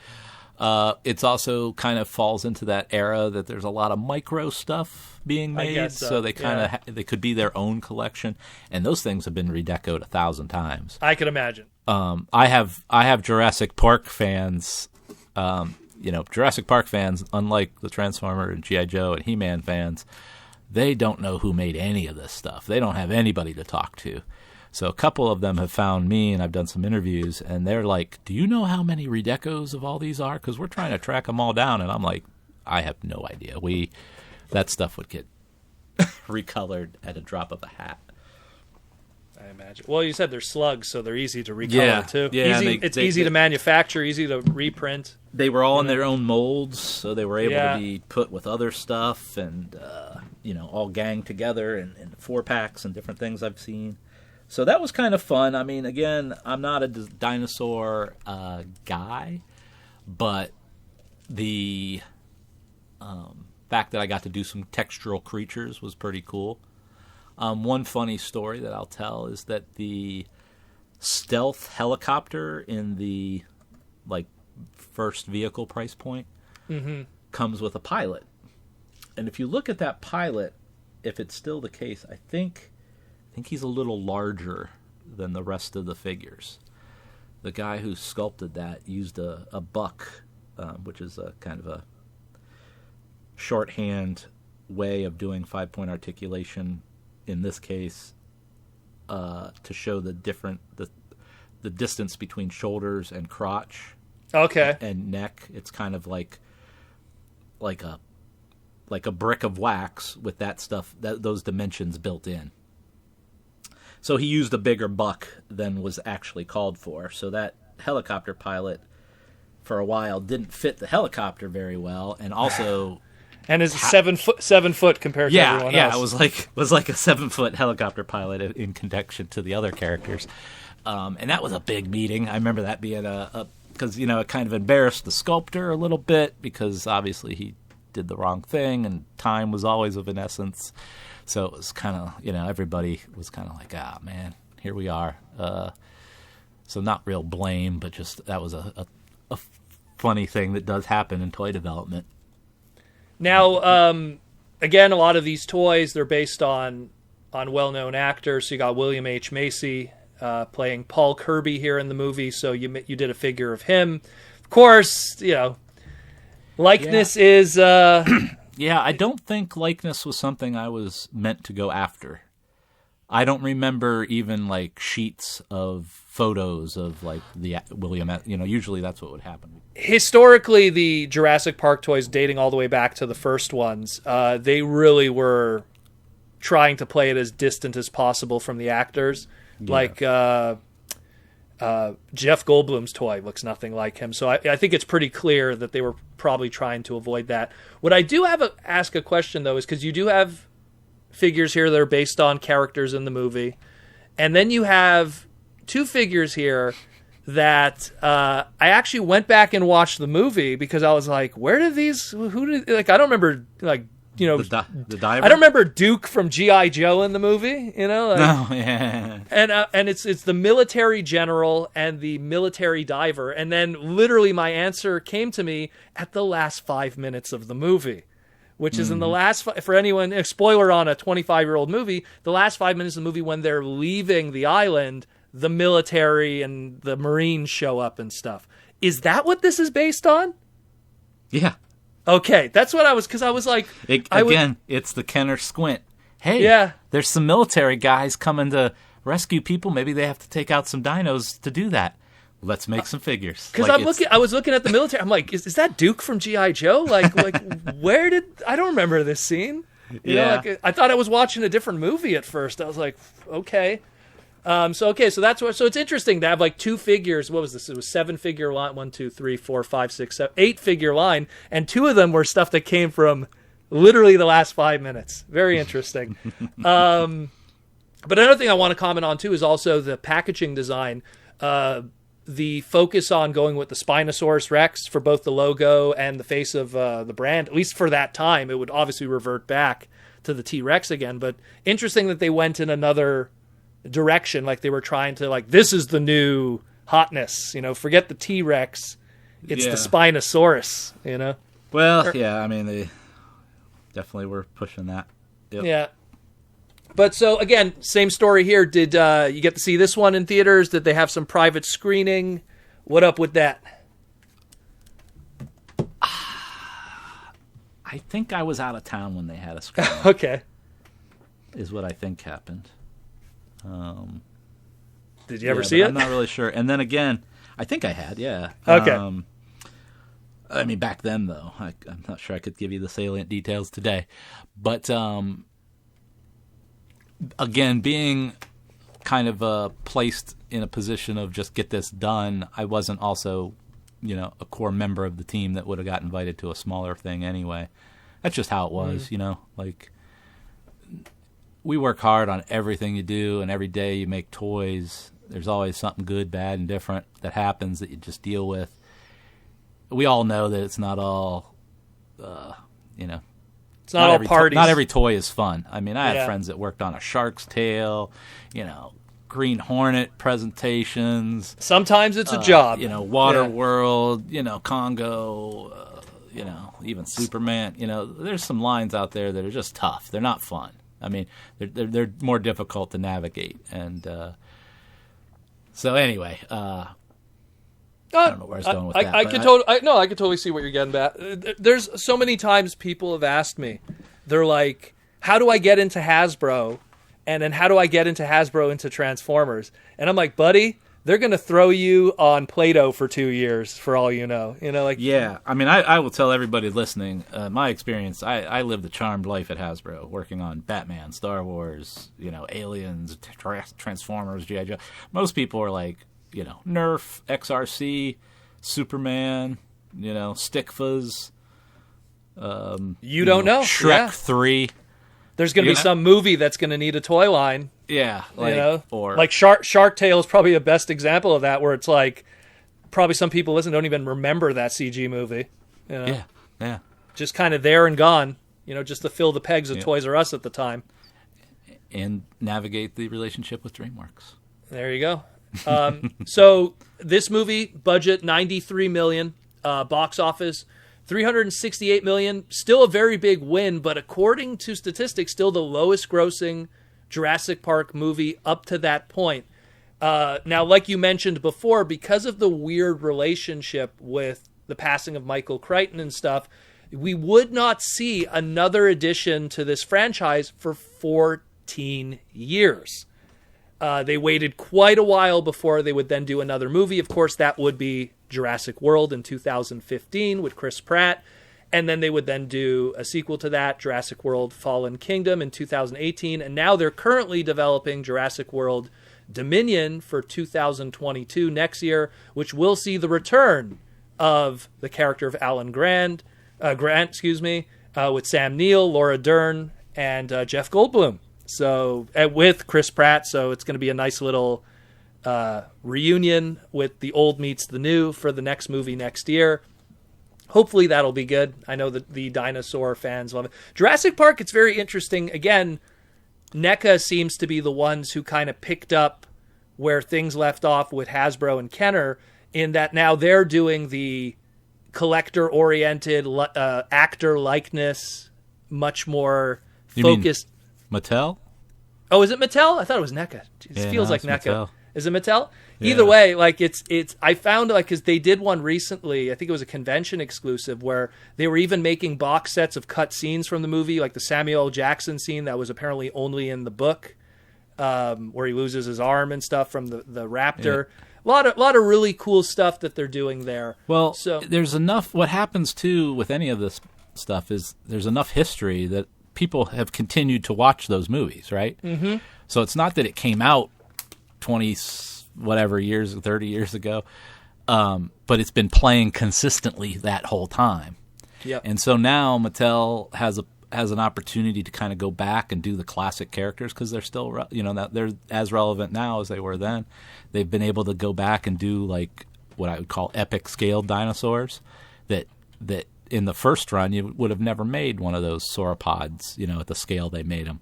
It's also kind of falls into that era that there's a lot of micro stuff being made, I guess so they kind of they could be their own collection, and those things have been redecoed 1,000 times. I could imagine. I have Jurassic Park fans. Jurassic Park fans, unlike the Transformer and G.I. Joe and He-Man fans, they don't know who made any of this stuff. They don't have anybody to talk to. So a couple of them have found me, and I've done some interviews, and they're like, do you know how many redecos of all these are? Because we're trying to track them all down. And I'm like, I have no idea. That stuff would get recolored at a drop of a hat. I imagine. Well, you said they're slugs, so they're easy to recolor too. Yeah, it's easy to manufacture, easy to reprint. They were all in their own molds, so they were able to be put with other stuff and all ganged together in 4-packs and different things I've seen. So that was kind of fun. I mean, again, I'm not a dinosaur guy, but the fact that I got to do some textural creatures was pretty cool. One funny story that I'll tell is that the stealth helicopter in the first vehicle price point comes with a pilot. And if you look at that pilot, if it's still the case, I think he's a little larger than the rest of the figures. The guy who sculpted that used a buck, which is a kind of a shorthand way of doing 5-point articulation. In this case, to show the distance between shoulders and crotch, and neck. It's kind of like a brick of wax with that stuff, those dimensions built in. So he used a bigger buck than was actually called for. So that helicopter pilot, for a while, didn't fit the helicopter very well, and also. And is 7 foot compared to everyone else. Yeah, it was like a 7-foot helicopter pilot in connection to the other characters, and that was a big meeting. I remember that being because it kind of embarrassed the sculptor a little bit because obviously he did the wrong thing, and time was always of an essence. So it was kind of everybody was kind of like, man, here we are. So not real blame, but just that was a funny thing that does happen in toy development. Now, again, a lot of these toys, they're based on well-known actors. So you got William H. Macy playing Paul Kirby here in the movie, so you did a figure of him. Of course, likeness is... Yeah, I don't think likeness was something I was meant to go after. I don't remember even, sheets of photos of, the William... usually that's what would happen. Historically, the Jurassic Park toys, dating all the way back to the first ones, they really were trying to play it as distant as possible from the actors. Yeah. Jeff Goldblum's toy looks nothing like him. So I think it's pretty clear that they were probably trying to avoid that. What I do ask a question, though, is because you do have figures here that are based on characters in the movie. And then you have 2 figures here that I actually went back and watched the movie because I was like, where did these... I don't remember, the diver? I don't remember Duke from G.I. Joe in the movie, No, yeah. And it's the military general and the military diver, and then literally my answer came to me at the last 5 minutes of the movie, which is in the last... For anyone, a spoiler on a 25-year-old movie, the last 5 minutes of the movie when they're leaving the island, the military and the Marines show up and stuff. Is that what this is based on? Yeah. Okay, that's what I was, because I was like... It's the Kenner squint. Hey, there's some military guys coming to rescue people. Maybe they have to take out some dinos to do that. Let's make some figures. Because I was looking at the military. I'm like, is that Duke from G.I. Joe? Like where did... I don't remember this scene. You know, like, I thought I was watching a different movie at first. I was like, okay. So that's what. So it's interesting to have like two figures. What was this? It was 7-figure line. 1, 2, 3, 4, 5, 6, 7, 8-figure line, and 2 of them were stuff that came from literally the last 5 minutes. Very interesting. But another thing I want to comment on too is also the packaging design. The focus on going with the Spinosaurus Rex for both the logo and the face of the brand. At least for that time, it would obviously revert back to the T-Rex again. But interesting that they went in another direction, like they were trying to, like, this is the new hotness, you know, forget the T-Rex, it's the Spinosaurus, you know. Well, I mean, they definitely were pushing that. Yep. Yeah. But so again, same story here. Did you get to see this one in theaters? Did they have some private screening? What up with that? I think I was out of town when they had a screening. Okay. Is what I think happened. Did you ever see it? I'm not really sure. And then again, I think I had, yeah. Okay. I mean, back then, though, I'm not sure I could give you the salient details today. But, again, being kind of placed in a position of just get this done, I wasn't also, you know, a core member of the team that would have got invited to a smaller thing anyway. That's just how it was, you know, like... We work hard on everything you do, and every day you make toys. There's always something good, bad, and different that happens that you just deal with. We all know that it's not all, you know. It's not all parties. Not every toy is fun. I mean, I had friends that worked on a shark's tail, you know, Green Hornet presentations. Sometimes it's a job. You know, Water World, you know, Congo, you know, even Superman. You know, there's some lines out there that are just tough. They're not fun. I mean, they're more difficult to navigate, and so anyway, I don't know where I was going with that. I can totally see what you're getting at. There's so many times people have asked me, they're like, "How do I get into Hasbro?" And then, "How do I get into Hasbro into Transformers?" And I'm like, "Buddy, they're going to throw you on Play-Doh for 2 years, for all you know." You know, like, yeah. I mean, I will tell everybody listening, my experience. I lived a charmed life at Hasbro, working on Batman, Star Wars, you know, Aliens, Transformers, G.I. Joe. Most people are like, you know, Nerf, XRC, Superman, you know, Stickfuzz. You don't know. Shrek 3. There's going to be some movie that's going to need a toy line. Yeah, like, you know, or like Shark Tale is probably the best example of that, where it's like probably some people don't even remember that CG movie. You know? Yeah, just kind of there and gone. You know, just to fill the pegs of Toys R Us at the time, and navigate the relationship with DreamWorks. There you go. So this movie budget $93 million, box office $368 million. Still a very big win, but according to statistics, still the lowest grossing Jurassic Park movie up to that point. Now, like you mentioned before, because of the weird relationship with the passing of Michael Crichton and stuff, we would not see another addition to this franchise for 14 years. They waited quite a while before they would then do another movie. Of course, that would be Jurassic World in 2015 with Chris Pratt. And then they would then do a sequel to that, Jurassic World Fallen Kingdom in 2018. And now they're currently developing Jurassic World Dominion for 2022 next year, which will see the return of the character of Alan Grant, with Sam Neill, Laura Dern, and Jeff Goldblum. So with Chris Pratt, so it's going to be a nice little reunion with the old meets the new for the next movie next year. Hopefully that'll be good. I know that the dinosaur fans love it. Jurassic Park, it's very interesting. Again, NECA seems to be the ones who kind of picked up where things left off with Hasbro and Kenner, in that now they're doing the collector-oriented actor likeness, much more focused. Mattel? Oh, is it Mattel? I thought it was NECA. It feels like NECA. Mattel. Is it Mattel? Yeah. Either way, like it's. I found like because they did one recently. I think it was a convention exclusive where they were even making box sets of cut scenes from the movie, like the Samuel L. Jackson scene that was apparently only in the book, where he loses his arm and stuff from the raptor. Yeah. A lot of really cool stuff that they're doing there. Well, so there's enough. What happens too with any of this stuff is there's enough history that people have continued to watch those movies, right? Mm-hmm. So it's not that it came out 20 whatever years, 30 years ago, but it's been playing consistently that whole time. Yep. And so now Mattel has an opportunity to kind of go back and do the classic characters because they're still, they're as relevant now as they were then. They've been able to go back and do like what I would call epic scaled dinosaurs that in the first run you would have never made one of those sauropods, at the scale they made them.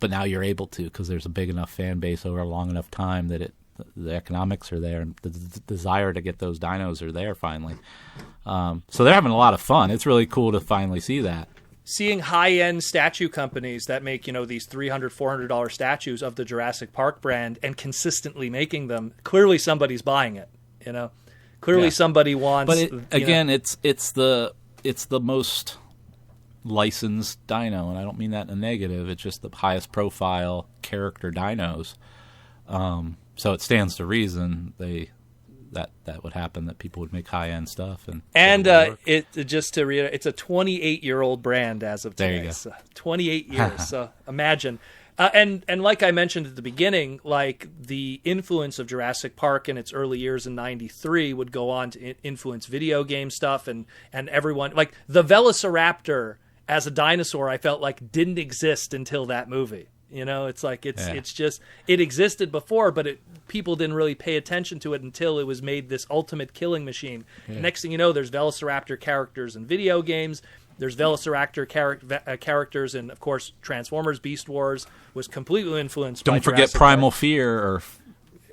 But now you're able to because there's a big enough fan base over a long enough time that the economics are there and the desire to get those dinos are there finally. So they're having a lot of fun. It's really cool to finally see that. Seeing high-end statue companies that make, these $300, $400 statues of the Jurassic Park brand and consistently making them, clearly somebody's buying it, Clearly somebody wants... But it's the most licensed dino, and I don't mean that in a negative. It's just the highest profile character dinos. So it stands to reason that would happen, that people would make high end stuff, and it just to reiterate, it's a 28-year-old brand as of today. There you go. So 28 years. So imagine. And like I mentioned at the beginning, like the influence of Jurassic Park in its early years in '93 would go on to influence video game stuff, and everyone, like the Velociraptor as a dinosaur, I felt like didn't exist until that movie. It's like it's just it existed before, but people didn't really pay attention to it until it was made this ultimate killing machine. Yeah. Next thing you know, there's Velociraptor characters in video games. There's Velociraptor characters in, of course, Transformers. Beast Wars was completely influenced. Don't by forget Jurassic Primal Park. Fear or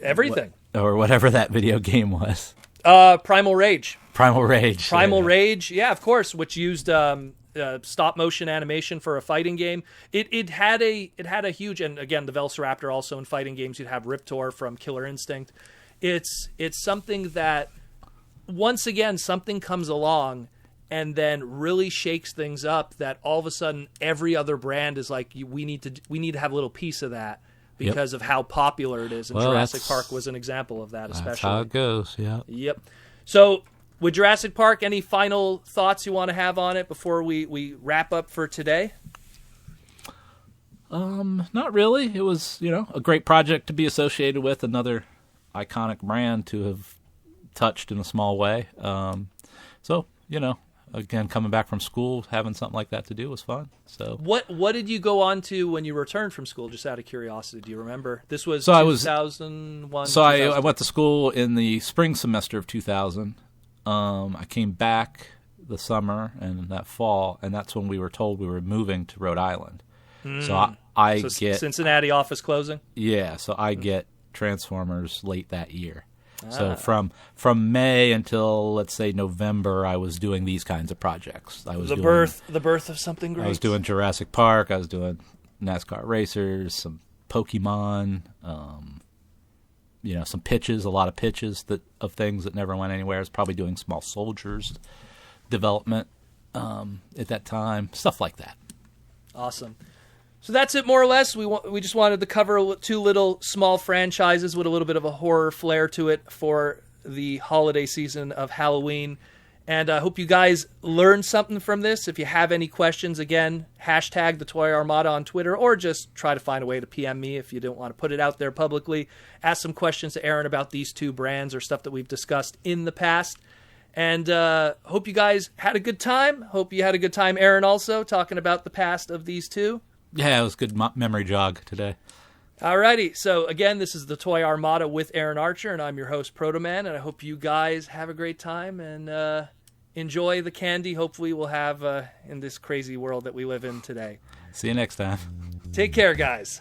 everything or whatever that video game was. Primal Rage. Primal Rage. Primal Rage. Yeah, of course, which used stop motion animation for a fighting game. It had a huge, and again, the Velociraptor also in fighting games. You'd have Riptor from Killer Instinct. It's something that once again something comes along and then really shakes things up, that all of a sudden every other brand is like, we need to have a little piece of that because of how popular it is. And Jurassic Park was an example of that, especially. That's how it goes. Yeah. Yep. So with Jurassic Park, any final thoughts you want to have on it before we wrap up for today? Not really. It was, a great project to be associated with, another iconic brand to have touched in a small way. So, again, coming back from school, having something like that to do was fun. So, what did you go on to when you returned from school? Just out of curiosity, do you remember? This was 2001. So I went to school in the spring semester of 2000. I came back the summer and that fall, and that's when we were told we were moving to Rhode Island. So I get Cincinnati office closing. Yeah, so I get Transformers late that year. So from May until, let's say, November, I was doing these kinds of projects. I was the birth of something great. I was doing Jurassic Park. I was doing NASCAR Racers, some Pokemon, some pitches, a lot of pitches of things that never went anywhere. I was probably doing Small Soldiers development at that time, stuff like that. Awesome. So that's it, more or less. We just wanted to cover two little small franchises with a little bit of a horror flair to it for the holiday season of Halloween. And I hope you guys learned something from this. If you have any questions, again, hashtag the Toy Armada on Twitter, or just try to find a way to PM me if you don't want to put it out there publicly. Ask some questions to Aaron about these two brands or stuff that we've discussed in the past. And hope you guys had a good time. Hope you had a good time, Aaron, also, talking about the past of these two. Yeah, it was a good memory jog today. Alrighty, so again, this is the Toy Armada with Aaron Archer, and I'm your host, Protoman, and I hope you guys have a great time and enjoy the candy hopefully we'll have in this crazy world that we live in today. See you next time. Take care, guys.